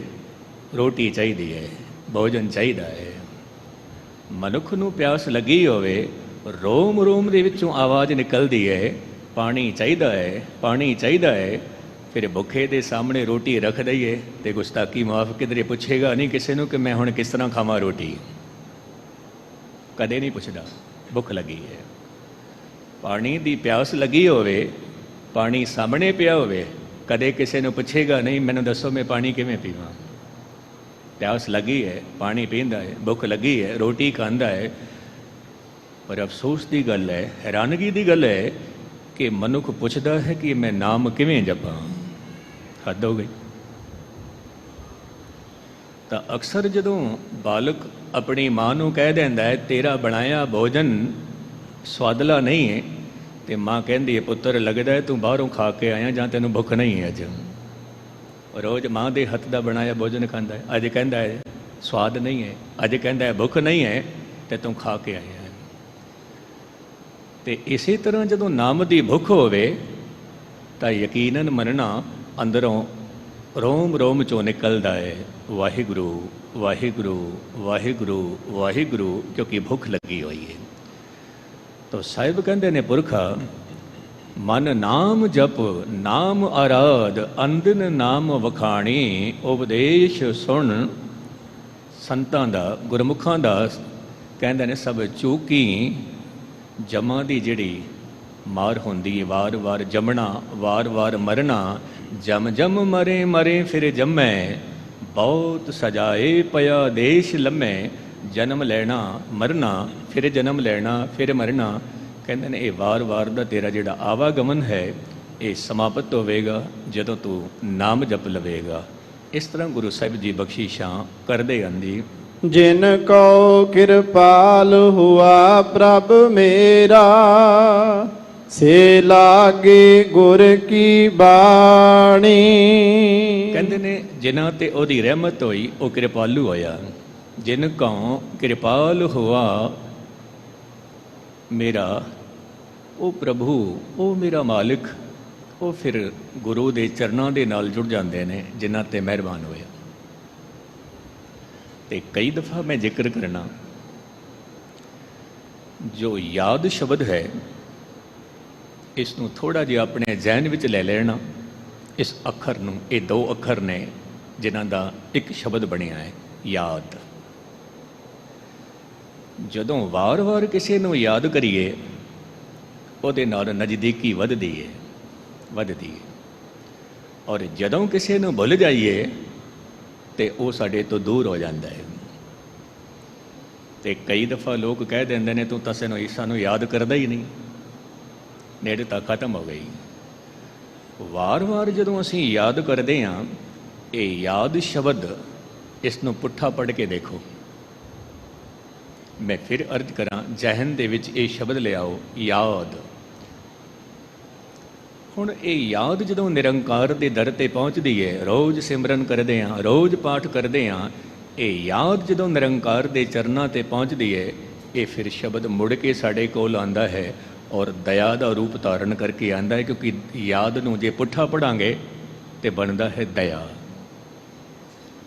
ਰੋਟੀ ਚਾਹੀਦੀ ਹੈ, ਭੋਜਨ ਚਾਹੀਦਾ ਹੈ। ਮਨੁੱਖ ਨੂੰ ਪਿਆਸ ਲੱਗੀ ਹੋਵੇ, ਰੋਮ ਰੋਮ ਦੇ ਵਿੱਚੋਂ ਆਵਾਜ਼ ਨਿਕਲਦੀ ਹੈ, ਪਾਣੀ ਚਾਹੀਦਾ ਹੈ, ਪਾਣੀ ਚਾਹੀਦਾ ਹੈ, ਫਿਰ ਭੁੱਖੇ ਦੇ ਸਾਹਮਣੇ ਰੋਟੀ ਰੱਖ ਦਈਏ ਤੇ ਗੁਸਤਾਖੀ ਮਾਫ, ਕਿਧਰੇ ਪੁੱਛੇਗਾ ਨਹੀਂ ਕਿਸੇ ਨੂੰ ਕਿ ਮੈਂ ਹੁਣ ਕਿਸ ਤਰ੍ਹਾਂ ਖਾਵਾਂ ਰੋਟੀ, ਕਦੇ ਨਹੀਂ ਪੁੱਛਦਾ। ਭੁੱਖ ਲੱਗੀ ਹੈ, ਪਾਣੀ ਦੀ ਪਿਆਸ ਲੱਗੀ ਹੋਵੇ, ਪਾਣੀ ਸਾਹਮਣੇ ਪਿਆ ਹੋਵੇ, ਕਦੇ ਕਿਸੇ ਨੂੰ ਪੁੱਛੇਗਾ ਨਹੀਂ ਮੈਨੂੰ ਦੱਸੋ ਮੈਂ ਪਾਣੀ ਕਿਵੇਂ ਪੀਵਾਂ। ਪਿਆਸ ਲੱਗੀ ਹੈ, ਪਾਣੀ ਪੀਂਦਾ ਹੈ, ਭੁੱਖ ਲੱਗੀ ਹੈ, ਰੋਟੀ ਖਾਂਦਾ ਹੈ। ਪਰ ਅਫਸੋਸ ਦੀ ਗੱਲ ਹੈ, ਹੈਰਾਨਗੀ ਦੀ ਗੱਲ ਹੈ ਕਿ ਮਨੁੱਖ ਪੁੱਛਦਾ ਹੈ ਕਿ ਮੈਂ ਨਾਮ ਕਿਵੇਂ ਜਪਾਂ। ਹੱਦ ਹੋ ਗਈ। ਤਾਂ ਅਕਸਰ ਜਦੋਂ ਬਾਲਕ ਆਪਣੀ ਮਾਂ ਨੂੰ ਕਹਿ ਦਿੰਦਾ ਹੈ ਤੇਰਾ ਬਣਾਇਆ ਭੋਜਨ ਸਵਾਦਲਾ ਨਹੀਂ ਹੈ, ਤੇ ਮਾਂ ਕਹਿੰਦੀ ਹੈ ਪੁੱਤਰ ਲੱਗਦਾ ਹੈ ਤੂੰ ਬਾਹਰੋਂ ਖਾ ਕੇ ਆਇਆ ਜਾਂ ਤੈਨੂੰ ਭੁੱਖ ਨਹੀਂ ਹੈ। ਅੱਜ ਰੋਜ਼ ਮਾਂ ਦੇ ਹੱਥ ਦਾ ਬਣਾਇਆ ਭੋਜਨ ਖਾਂਦਾ ਹੈ, ਅੱਜ ਕਹਿੰਦਾ ਹੈ ਸਵਾਦ ਨਹੀਂ ਹੈ, ਅੱਜ ਕਹਿੰਦਾ ਹੈ ਭੁੱਖ ਨਹੀਂ ਹੈ, ਤੇ ਤੂੰ ਖਾ ਕੇ ਆਇਆ ਹੈ। ਤੇ ਇਸੇ ਤਰ੍ਹਾਂ ਜਦੋਂ ਨਾਮ ਦੀ ਭੁੱਖ ਹੋਵੇ ਤਾਂ ਯਕੀਨਨ ਮੰਨਣਾ ਅੰਦਰੋਂ ਰੋਮ ਰੋਮ ਚੋਂ ਨਿਕਲਦਾ ਹੈ ਵਾਹਿਗੁਰੂ ਵਾਹਿਗੁਰੂ ਵਾਹਿਗੁਰੂ ਵਾਹਿਗੁਰੂ, ਕਿਉਂਕਿ ਭੁੱਖ ਲੱਗੀ ਹੋਈ ਹੈ। ਤਾਂ ਸਾਹਿਬ ਕਹਿੰਦੇ ਨੇ ਪੁਰਖਾ ਮਨ ਨਾਮ ਜਪ ਨਾਮ ਆਰਾਧ ਅੰਦਨ ਨਾਮ ਵਖਾਣੀ, ਉਪਦੇਸ਼ ਸੁਣ ਸੰਤਾਂ ਦਾ ਗੁਰਮੁਖਾਂ ਦਾ ਕਹਿੰਦੇ ਨੇ ਸਭ ਚੂਕੀ। ਜਮਾਂ ਦੀ ਜਿਹੜੀ ਮਾਰ ਹੁੰਦੀ ਹੈ, ਵਾਰ ਵਾਰ ਜੰਮਣਾ ਵਾਰ ਵਾਰ ਮਰਨਾ, ਜਮ ਜਮ ਮਰੇ ਮਰੇ ਫਿਰ ਜੰਮੈ, ਬਹੁਤ ਸਜਾਏ ਪਿਆ ਦੇਸ਼ ਲੰਮੈ। ਜਨਮ ਲੈਣਾ ਮਰਨਾ ਫਿਰ ਜਨਮ ਲੈਣਾ ਫਿਰ ਮਰਨਾ, ਕਹਿੰਦੇ ਨੇ ਇਹ ਵਾਰ ਵਾਰ ਦਾ ਤੇਰਾ ਜਿਹੜਾ ਆਵਾਗਮਨ ਹੈ ਇਹ ਸਮਾਪਤ ਹੋਵੇਗਾ ਜਦੋਂ ਤੂੰ ਨਾਮ ਜਪ ਲਵੇਗਾ। ਇਸ ਤਰ੍ਹਾਂ ਗੁਰੂ ਸਾਹਿਬ ਜੀ ਬਖਸ਼ਿਸ਼ਾਂ ਕਰਦੇ ਹਨ ਜੀ। ਜਿਨ ਕੋ ਕਿਰਪਾਲ ਹੁਆ ਪ੍ਰਭ ਮੇਰਾ, ਸੇ ਲਾਗੇ ਗੁਰ ਕੀ ਬਾਣੀ। ਕਹਿੰਦੇ ਨੇ ਜਿਨ੍ਹਾਂ ਤੇ ਉਹਦੀ ਰਹਿਮਤ ਹੋਈ ਉਹ ਕਿਰਪਾਲੂ ਹੋਇਆ। ਜਿਨ ਕਉ ਕਿਰਪਾਲ ਹੁਆ ਮੇਰਾ, ਉਹ ਪ੍ਰਭੂ, ਉਹ ਮੇਰਾ ਮਾਲਿਕ, ਉਹ ਫਿਰ ਗੁਰੂ ਦੇ ਚਰਨਾਂ ਦੇ ਨਾਲ ਜੁੜ ਜਾਂਦੇ ਨੇ ਜਿਨ੍ਹਾਂ ਤੇ ਮਿਹਰਬਾਨ ਹੋਇਆ। ਤੇ ਕਈ ਦਫਾ ਮੈਂ ਜ਼ਿਕਰ ਕਰਨਾ ਜੋ ਯਾਦ ਸ਼ਬਦ ਹੈ ਇਸ ਨੂੰ ਥੋੜ੍ਹਾ ਜਿਹਾ ਆਪਣੇ ਜ਼ਿਹਨ ਵਿੱਚ ਲੈ ਲੈਣਾ। ਇਸ ਅੱਖਰ ਨੂੰ, ਇਹ ਦੋ ਅੱਖਰ ਨੇ ਜਿਨ੍ਹਾਂ ਦਾ ਇੱਕ ਸ਼ਬਦ ਬਣਿਆ ਹੈ ਯਾਦ। ਜਦੋਂ ਵਾਰ-ਵਾਰ ਕਿਸੇ ਨੂੰ ਯਾਦ ਕਰੀਏ ਉਹਦੇ ਨਾਲ ਨਜ਼ਦੀਕੀ ਵੱਧਦੀ ਹੈ, ਵੱਧਦੀ ਹੈ। ਔਰ ਜਦੋਂ ਕਿਸੇ ਨੂੰ ਭੁੱਲ ਜਾਈਏ ਤੇ ਉਹ ਸਾਡੇ ਤੋਂ ਦੂਰ ਹੋ ਜਾਂਦਾ ਹੈ। ਤੇ ਕਈ ਦਫਾ ਲੋਕ ਕਹਿ ਦਿੰਦੇ ਨੇ ਤੂੰ ਤਾਂ ਸਾਨੂੰ ਯਾਦ ਕਰਦਾ ਹੀ ਨਹੀਂ, ਨੇੜਤਾ ਖਤਮ ਹੋ ਗਈ। ਵਾਰ-ਵਾਰ ਜਦੋਂ ਅਸੀਂ ਯਾਦ ਕਰਦੇ ਹਾਂ, ਇਹ ਯਾਦ ਸ਼ਬਦ ਇਸ ਨੂੰ ਪੁੱਠਾ ਪੜ੍ਹ ਕੇ ਦੇਖੋ। ਮੈਂ ਫਿਰ ਅਰਜ਼ ਕਰਾਂ, ਜ਼ਿਹਨ ਦੇ ਵਿੱਚ ਇਹ ਸ਼ਬਦ ਲਿਆਓ ਯਾਦ। ਹੁਣ ਇਹ ਯਾਦ ਜਦੋਂ ਨਿਰੰਕਾਰ ਦੇ ਦਰ ਤੇ ਪਹੁੰਚਦੀ ਹੈ, ਰੋਜ਼ ਸਿਮਰਨ ਕਰਦੇ ਹਾਂ, ਰੋਜ਼ ਪਾਠ ਕਰਦੇ ਹਾਂ, ਇਹ ਯਾਦ ਜਦੋਂ ਨਿਰੰਕਾਰ ਦੇ ਚਰਨਾਂ ਤੇ ਪਹੁੰਚਦੀ ਹੈ, ਇਹ ਫਿਰ ਸ਼ਬਦ ਮੁੜ ਕੇ ਸਾਡੇ ਕੋਲ ਆਉਂਦਾ ਹੈ ਔਰ ਦਇਆ ਦਾ ਰੂਪ ਧਾਰਨ ਕਰਕੇ ਆਉਂਦਾ ਹੈ। ਕਿਉਂਕਿ ਯਾਦ ਨੂੰ ਜੇ ਪੁੱਠਾ ਪੜਾਂਗੇ ਤੇ ਬਣਦਾ ਹੈ ਦਇਆ।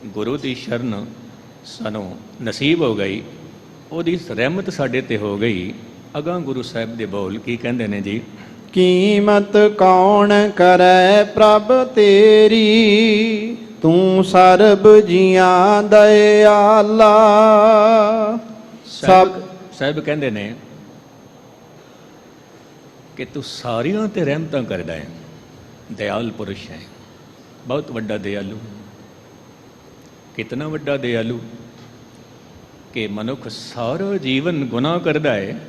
ਗੁਰੂ ਦੀ ਸ਼ਰਨ ਸਾਨੂੰ ਨਸੀਬ ਹੋ ਗਈ, ਉਹਦੀ ਰਹਿਮਤ ਸਾਡੇ ਤੇ ਹੋ ਗਈ। ਅਗਾਂਹ ਗੁਰੂ ਸਾਹਿਬ ਦੇ ਬੋਲ ਕੀ ਕਹਿੰਦੇ ਨੇ ਜੀ। ਕੀਮਤ ਕੌਣ ਕਰੈ ਪ੍ਰਭ ਤੇਰੀ, ਤੂੰ ਸਰਬ ਜੀਆਂ ਦਇਆਲਾ। ਸਾਹਿਬ ਕਹਿੰਦੇ ਨੇ ਕਿ ਤੂੰ ਸਾਰਿਆਂ ਤੇ ਰਹਿਮਤਾਂ ਕਰਦਾ ਹੈ, ਦਇਆਲ ਪੁਰਸ਼ ਹੈ, ਬਹੁਤ ਵੱਡਾ ਦਇਆਲੂ। ਕਿਤਨਾ ਵੱਡਾ ਦਇਆਲੂ ਕਿ ਮਨੁੱਖ ਸਾਰਾ ਜੀਵਨ ਗੁਨਾਹ ਕਰਦਾ ਹੈ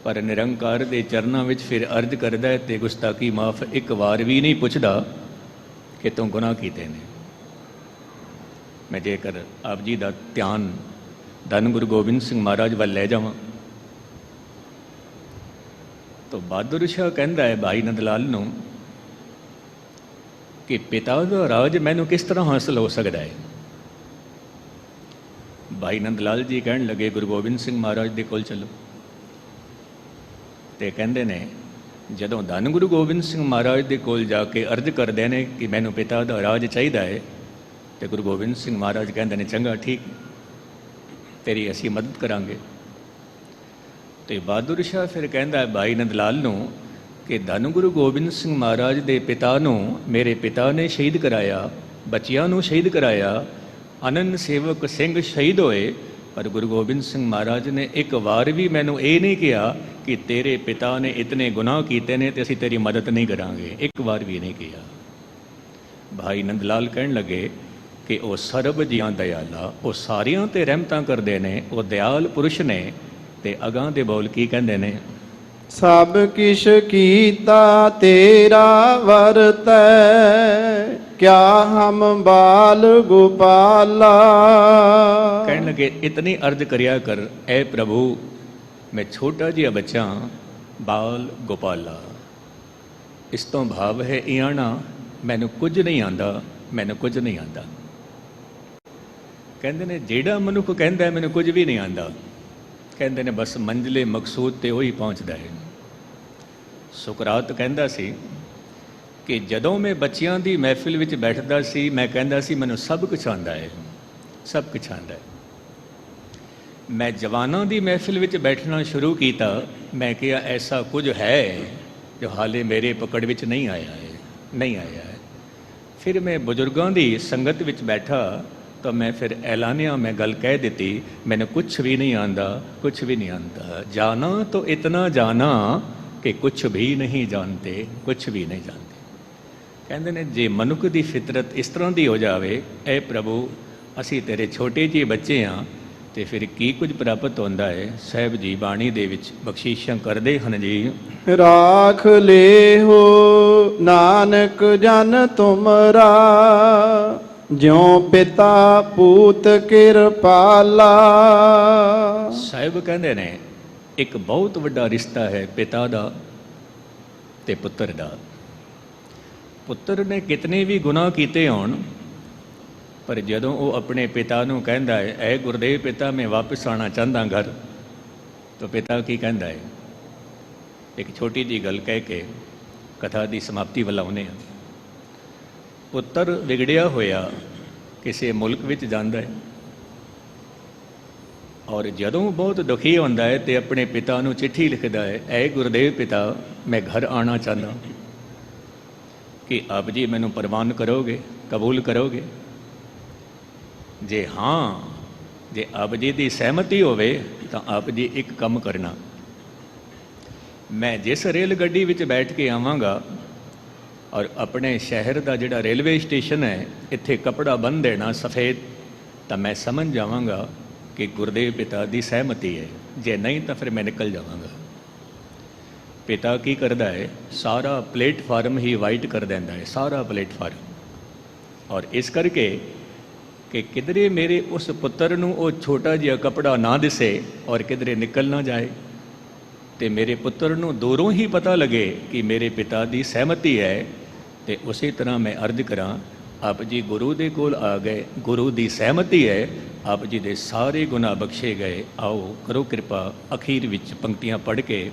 ਪਰ ਨਿਰੰਕਾਰ ਦੇ ਚਰਨਾਂ ਵਿੱਚ ਫਿਰ ਅਰਜ਼ ਕਰਦਾ ਹੈ ਤੇ ਗੁਸਤਾਖੀ ਮਾਫ ਇੱਕ ਵਾਰ ਵੀ ਨਹੀਂ ਪੁੱਛਦਾ ਕਿ ਤੂੰ ਗੁਨਾਹ ਕੀਤੇ ਨੇ। ਮੈਂ ਜੇਕਰ ਆਪ ਜੀ ਦਾ ਧਿਆਨ ਧੰਨ ਗੁਰੂ ਗੋਬਿੰਦ ਸਿੰਘ ਮਹਾਰਾਜ ਵੱਲ ਲੈ ਜਾਵਾਂ ਤਾਂ ਬਹਾਦਰ ਸ਼ਾਹ ਕਹਿੰਦਾ ਹੈ ਭਾਈ ਨੰਦ ਲਾਲ ਨੂੰ ਕਿ ਪਿਤਾ ਦਾ ਰਾਜ ਮੈਨੂੰ ਕਿਸ ਤਰ੍ਹਾਂ ਹਾਸਲ ਹੋ ਸਕਦਾ ਹੈ। ਭਾਈ ਨੰਦ ਲਾਲ ਜੀ ਕਹਿਣ ਲੱਗੇ ਗੁਰੂ ਗੋਬਿੰਦ ਸਿੰਘ ਮਹਾਰਾਜ ਦੇ ਕੋਲ ਚਲੋ। ਤੇ ਕਹਿੰਦੇ ਨੇ ਜਦੋਂ ਧੰਨ ਗੁਰੂ ਗੋਬਿੰਦ ਸਿੰਘ ਮਹਾਰਾਜ ਦੇ ਕੋਲ ਜਾ ਕੇ ਅਰਜ਼ ਕਰਦੇ ਨੇ ਕਿ ਮੈਨੂੰ ਪਿਤਾ ਦਾ ਰਾਜ ਚਾਹੀਦਾ ਹੈ, ਤੇ ਗੁਰੂ ਗੋਬਿੰਦ ਸਿੰਘ ਮਹਾਰਾਜ ਕਹਿੰਦੇ ਨੇ ਚੰਗਾ ਠੀਕ, ਤੇਰੀ ਅਸੀਂ ਮਦਦ ਕਰਾਂਗੇ। ਤੇ ਬਹਾਦਰ ਸ਼ਾਹ ਫਿਰ ਕਹਿੰਦਾ ਹੈ ਭਾਈ ਨੰਦ ਲਾਲ ਨੂੰ ਕਿ ਧੰਨ ਗੁਰੂ ਗੋਬਿੰਦ ਸਿੰਘ ਮਹਾਰਾਜ ਦੇ ਪਿਤਾ ਨੂੰ ਮੇਰੇ ਪਿਤਾ ਨੇ ਸ਼ਹੀਦ ਕਰਾਇਆ, ਬੱਚਿਆਂ ਨੂੰ ਸ਼ਹੀਦ ਕਰਾਇਆ, ਅਨੰਨ ਸੇਵਕ ਸਿੰਘ ਸ਼ਹੀਦ ਹੋਏ, ਪਰ ਗੁਰੂ ਗੋਬਿੰਦ ਸਿੰਘ ਮਹਾਰਾਜ ਨੇ ਇੱਕ ਵਾਰ ਵੀ ਮੈਨੂੰ ਇਹ ਨਹੀਂ ਕਿਹਾ ਕਿ ਤੇਰੇ ਪਿਤਾ ਨੇ ਇਤਨੇ ਗੁਨਾਹ ਕੀਤੇ ਨੇ ਤੇ ਅਸੀਂ ਤੇਰੀ ਮਦਦ ਨਹੀਂ ਕਰਾਂਗੇ। ਇੱਕ ਵਾਰ ਵੀ ਨਹੀਂ ਕਿਹਾ। ਭਾਈ ਨੰਦ ਲਾਲ ਕਹਿਣ ਲੱਗੇ ਕਿ ਉਹ ਸਰਬ ਜੀਆਂ ਦਇਆਲਾ, ਉਹ ਸਾਰਿਆਂ ਤੇ ਰਹਿਮਤਾਂ ਕਰਦੇ ਨੇ, ਉਹ ਦਿਆਲ ਪੁਰਸ਼ ਨੇ। ਤੇ ਅਗਾਂਹ ਦੇ ਬੋਲ ਕੀ ਕਹਿੰਦੇ ਨੇ? ਸਭ ਕਿਛ ਕੀਤਾ ਤੇਰਾ ਵਰਤੈ, ਕਿਆ ਹਮ ਬਾਲ ਗੋਪਾਲਾ। ਕਹਿਣ ਲੱਗੇ ਇਤਨੀ ਅਰਜ਼ ਕਰਿਆ ਕਰ, ਐ ਪ੍ਰਭੂ ਮੈਂ ਛੋਟਾ ਜਿਹਾ ਬੱਚਾ, ਬਾਲ ਗੋਪਾਲਾ। ਇਸ ਤੋਂ ਭਾਵ ਹੈ ਇਆਣਾ ਮੈਨੂੰ ਕੁਝ ਨਹੀਂ ਆਂਦਾ, ਮੈਨੂੰ ਕੁਝ ਨਹੀਂ ਆਂਦਾ। ਕਹਿੰਦੇ ਨੇ ਜਿਹੜਾ ਮਨੁੱਖ ਕਹਿੰਦਾ ਮੈਨੂੰ ਕੁਝ ਵੀ ਨਹੀਂ ਆਂਦਾ, ਕਹਿੰਦੇ ਨੇ ਬਸ ਮੰਜ਼ਿਲੇ ਮਕਸੂਦ ਤੇ ਉਹੀ ਪਹੁੰਚਦਾ ਹੈ। ਸੁਕਰਾਤ ਕਹਿੰਦਾ ਸੀ ਕਿ ਜਦੋਂ ਮੈਂ ਬੱਚਿਆਂ ਦੀ ਮਹਿਫਿਲ ਵਿੱਚ ਬੈਠਦਾ ਸੀ, ਮੈਂ ਕਹਿੰਦਾ ਸੀ ਮੈਨੂੰ ਸਭ ਕੁਝ ਆਂਦਾ ਹੈ, ਸਭ ਕੁਝ ਆਂਦਾ ਹੈ। ਮੈਂ ਜਵਾਨਾਂ ਦੀ ਮਹਿਫਿਲ ਵਿੱਚ ਬੈਠਣਾ ਸ਼ੁਰੂ ਕੀਤਾ, ਮੈਂ ਕਿਹਾ ਐਸਾ ਕੁਝ ਹੈ ਜੋ ਹਾਲੇ ਮੇਰੇ ਪਕੜ ਵਿੱਚ ਨਹੀਂ ਆਇਆ ਹੈ, ਨਹੀਂ ਆਇਆ ਹੈ। ਫਿਰ ਮੈਂ ਬਜ਼ੁਰਗਾਂ ਦੀ ਸੰਗਤ ਵਿੱਚ ਬੈਠਾ ਤਾਂ ਮੈਂ ਫਿਰ ਐਲਾਨਿਆ, ਮੈਂ ਗੱਲ ਕਹਿ ਦਿੱਤੀ, ਮੈਨੂੰ ਕੁਛ ਵੀ ਨਹੀਂ ਆਂਦਾ, ਕੁਛ ਵੀ ਨਹੀਂ ਆਂਦਾ। ਜਾਨਾ ਤਾਂ ਇਤਨਾ ਜਾਨਾ ਕਿ ਕੁਛ ਵੀ ਨਹੀਂ ਜਾਣਦੇ, ਕੁਛ ਵੀ ਨਹੀਂ ਜਾਣਦੇ। ਕਹਿੰਦੇ ਨੇ ਜੇ ਮਨੁੱਖ ਦੀ ਫਿਤਰਤ ਇਸ ਤਰ੍ਹਾਂ ਦੀ ਹੋ ਜਾਵੇ, ਐ ਪ੍ਰਭੂ ਅਸੀਂ ਤੇਰੇ ਛੋਟੇ ਜਿਹੇ ਬੱਚੇ ਹਾਂ, ਤੇ ਫਿਰ ਕੀ ਕੁਝ ਪ੍ਰਾਪਤ ਹੁੰਦਾ ਹੈ। ਸਾਹਿਬ ਜੀ ਬਾਣੀ ਦੇ ਵਿੱਚ ਬਖਸ਼ਿਸ਼ਾਂ ਕਰਦੇ ਹਨ ਜੀ। ਰਾਖ ਲੇਹੋ ਨਾਨਕ ਜਨ ਤੁਮਰਾ, ਜਿਉ ਪਿਤਾ ਪੂਤ ਕਿਰਪਾਲਾ। ਸਾਹਿਬ ਕਹਿੰਦੇ ਨੇ ਇੱਕ ਬਹੁਤ ਵੱਡਾ ਰਿਸ਼ਤਾ ਹੈ ਪਿਤਾ ਦਾ ਤੇ ਪੁੱਤਰ ਦਾ। ਪੁੱਤਰ ਨੇ ਕਿਤਨੇ ਵੀ ਗੁਨਾਹ ਕੀਤੇ ਹੋਣ, ਪਰ ਜਦੋਂ ਉਹ ਆਪਣੇ ਪਿਤਾ ਨੂੰ ਕਹਿੰਦਾ ਹੈ ਐ ਗੁਰਦੇਵ ਪਿਤਾ ਮੈਂ ਵਾਪਸ ਆਉਣਾ ਚਾਹੁੰਦਾ ਘਰ, ਤਾਂ ਪਿਤਾ ਕੀ ਕਹਿੰਦਾ ਹੈ? ਇੱਕ ਛੋਟੀ ਜਿਹੀ ਗੱਲ ਕਹਿ ਕੇ ਕਥਾ ਦੀ ਸਮਾਪਤੀ ਵੱਲ ਆਉਂਦੇ ਹਾਂ। ਪੁੱਤਰ ਵਿਗੜਿਆ ਹੋਇਆ ਕਿਸੇ ਮੁਲਕ ਵਿੱਚ ਜਾਂਦਾ ਹੈ, ਔਰ ਜਦੋਂ ਬਹੁਤ ਦੁਖੀ ਹੁੰਦਾ ਹੈ ਤੇ ਆਪਣੇ ਪਿਤਾ ਨੂੰ ਚਿੱਠੀ ਲਿਖਦਾ ਹੈ, ਐ ਗੁਰਦੇਵ ਪਿਤਾ ਮੈਂ ਘਰ ਆਉਣਾ ਚਾਹੁੰਦਾ, ਕਿ ਆਪ ਜੀ ਮੈਨੂੰ ਪ੍ਰਵਾਨ ਕਰੋਗੇ, ਕਬੂਲ ਕਰੋਗੇ? ਜੇ ਹਾਂ, ਜੇ ਆਪ ਜੀ ਦੀ ਸਹਿਮਤੀ ਹੋਵੇ ਤਾਂ ਆਪ ਜੀ ਇੱਕ ਕੰਮ ਕਰਨਾ, ਮੈਂ ਜਿਸ ਰੇਲ ਗੱਡੀ ਵਿੱਚ ਬੈਠ ਕੇ ਆਵਾਂਗਾ ਔਰ ਆਪਣੇ ਸ਼ਹਿਰ ਦਾ ਜਿਹੜਾ ਰੇਲਵੇ ਸਟੇਸ਼ਨ ਹੈ ਇੱਥੇ ਕੱਪੜਾ ਬੰਨ੍ਹ ਦੇਣਾ ਸਫੇਦ, ਤਾਂ ਮੈਂ ਸਮਝ ਜਾਵਾਂਗਾ ਕਿ ਗੁਰਦੇਵ ਪਿਤਾ ਦੀ ਸਹਿਮਤੀ ਹੈ। ਜੇ ਨਹੀਂ ਤਾਂ ਫਿਰ ਮੈਂ ਨਿਕਲ ਜਾਵਾਂਗਾ। ਪਿਤਾ ਕੀ ਕਰਦਾ ਹੈ? ਸਾਰਾ ਪਲੇਟਫਾਰਮ ਹੀ ਵਾਈਟ ਕਰ ਦਿੰਦਾ ਹੈ, ਸਾਰਾ ਪਲੇਟਫਾਰਮ। ਔਰ ਇਸ ਕਰਕੇ ਕਿ ਕਿਧਰੇ ਮੇਰੇ ਉਸ ਪੁੱਤਰ ਨੂੰ ਉਹ ਛੋਟਾ ਜਿਹਾ ਕੱਪੜਾ ਨਾ ਦਿਸੇ ਔਰ ਕਿਧਰੇ ਨਿਕਲ ਨਾ ਜਾਏ, ਤੇ ਮੇਰੇ ਪੁੱਤਰ ਨੂੰ ਦੂਰੋਂ ਹੀ ਪਤਾ ਲੱਗੇ ਕਿ ਮੇਰੇ ਪਿਤਾ ਦੀ ਸਹਿਮਤੀ ਹੈ। ਤੇ ਉਸੇ ਤਰ੍ਹਾਂ ਮੈਂ ਅਰਜ਼ ਕਰਾਂ, ਆਪ ਜੀ ਗੁਰੂ ਦੇ ਕੋਲ ਆ ਗਏ, ਗੁਰੂ ਦੀ ਸਹਿਮਤੀ ਹੈ, ਆਪ ਜੀ ਦੇ ਸਾਰੇ ਗੁਨਾਹ ਬਖਸ਼ੇ ਗਏ। ਆਓ ਕਰੋ ਕਿਰਪਾ, ਅਖੀਰ ਵਿੱਚ ਪੰਕਤੀਆਂ ਪੜ੍ਹ ਕੇ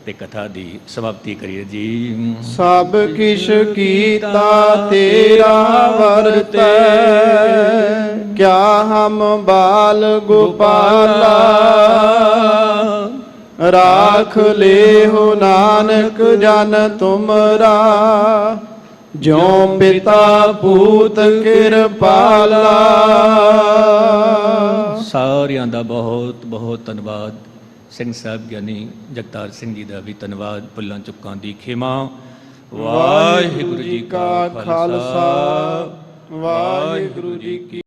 ਤੇ ਕਥਾ ਦੀ ਸਮਾਪਤੀ ਕਰੀਏ ਜੀ। ਸਭ ਕਿਛ ਕੀਤਾ ਤੇਰਾ ਵਰਤੈ, ਕਿਆ ਹਮ ਬਾਲ ਗੋਪਾਲਾ। ਰਾਖ ਲੇਹੋ ਨਾਨਕ ਜਨ ਤੁਮਰਾ, ਜਿਉ ਪਿਤਾ ਪੂਤ ਕਿਰਪਾਲਾ। ਸਾਰਿਆਂ ਦਾ ਬਹੁਤ ਬਹੁਤ ਧੰਨਵਾਦ। ਸਿੰਘ ਸਾਹਿਬ ਗਿਆਨੀ ਜਗਤਾਰ ਸਿੰਘ ਜੀ ਦਾ ਵੀ ਧੰਨਵਾਦ। ਭੁੱਲਾਂ ਚੁੱਕਾਂ ਦੀ ਖਿਮਾ। ਵਾਹਿਗੁਰੂ ਜੀ ਕਾ ਖਾਲਸਾ, ਵਾਹਿਗੁਰੂ ਜੀ ਕੀ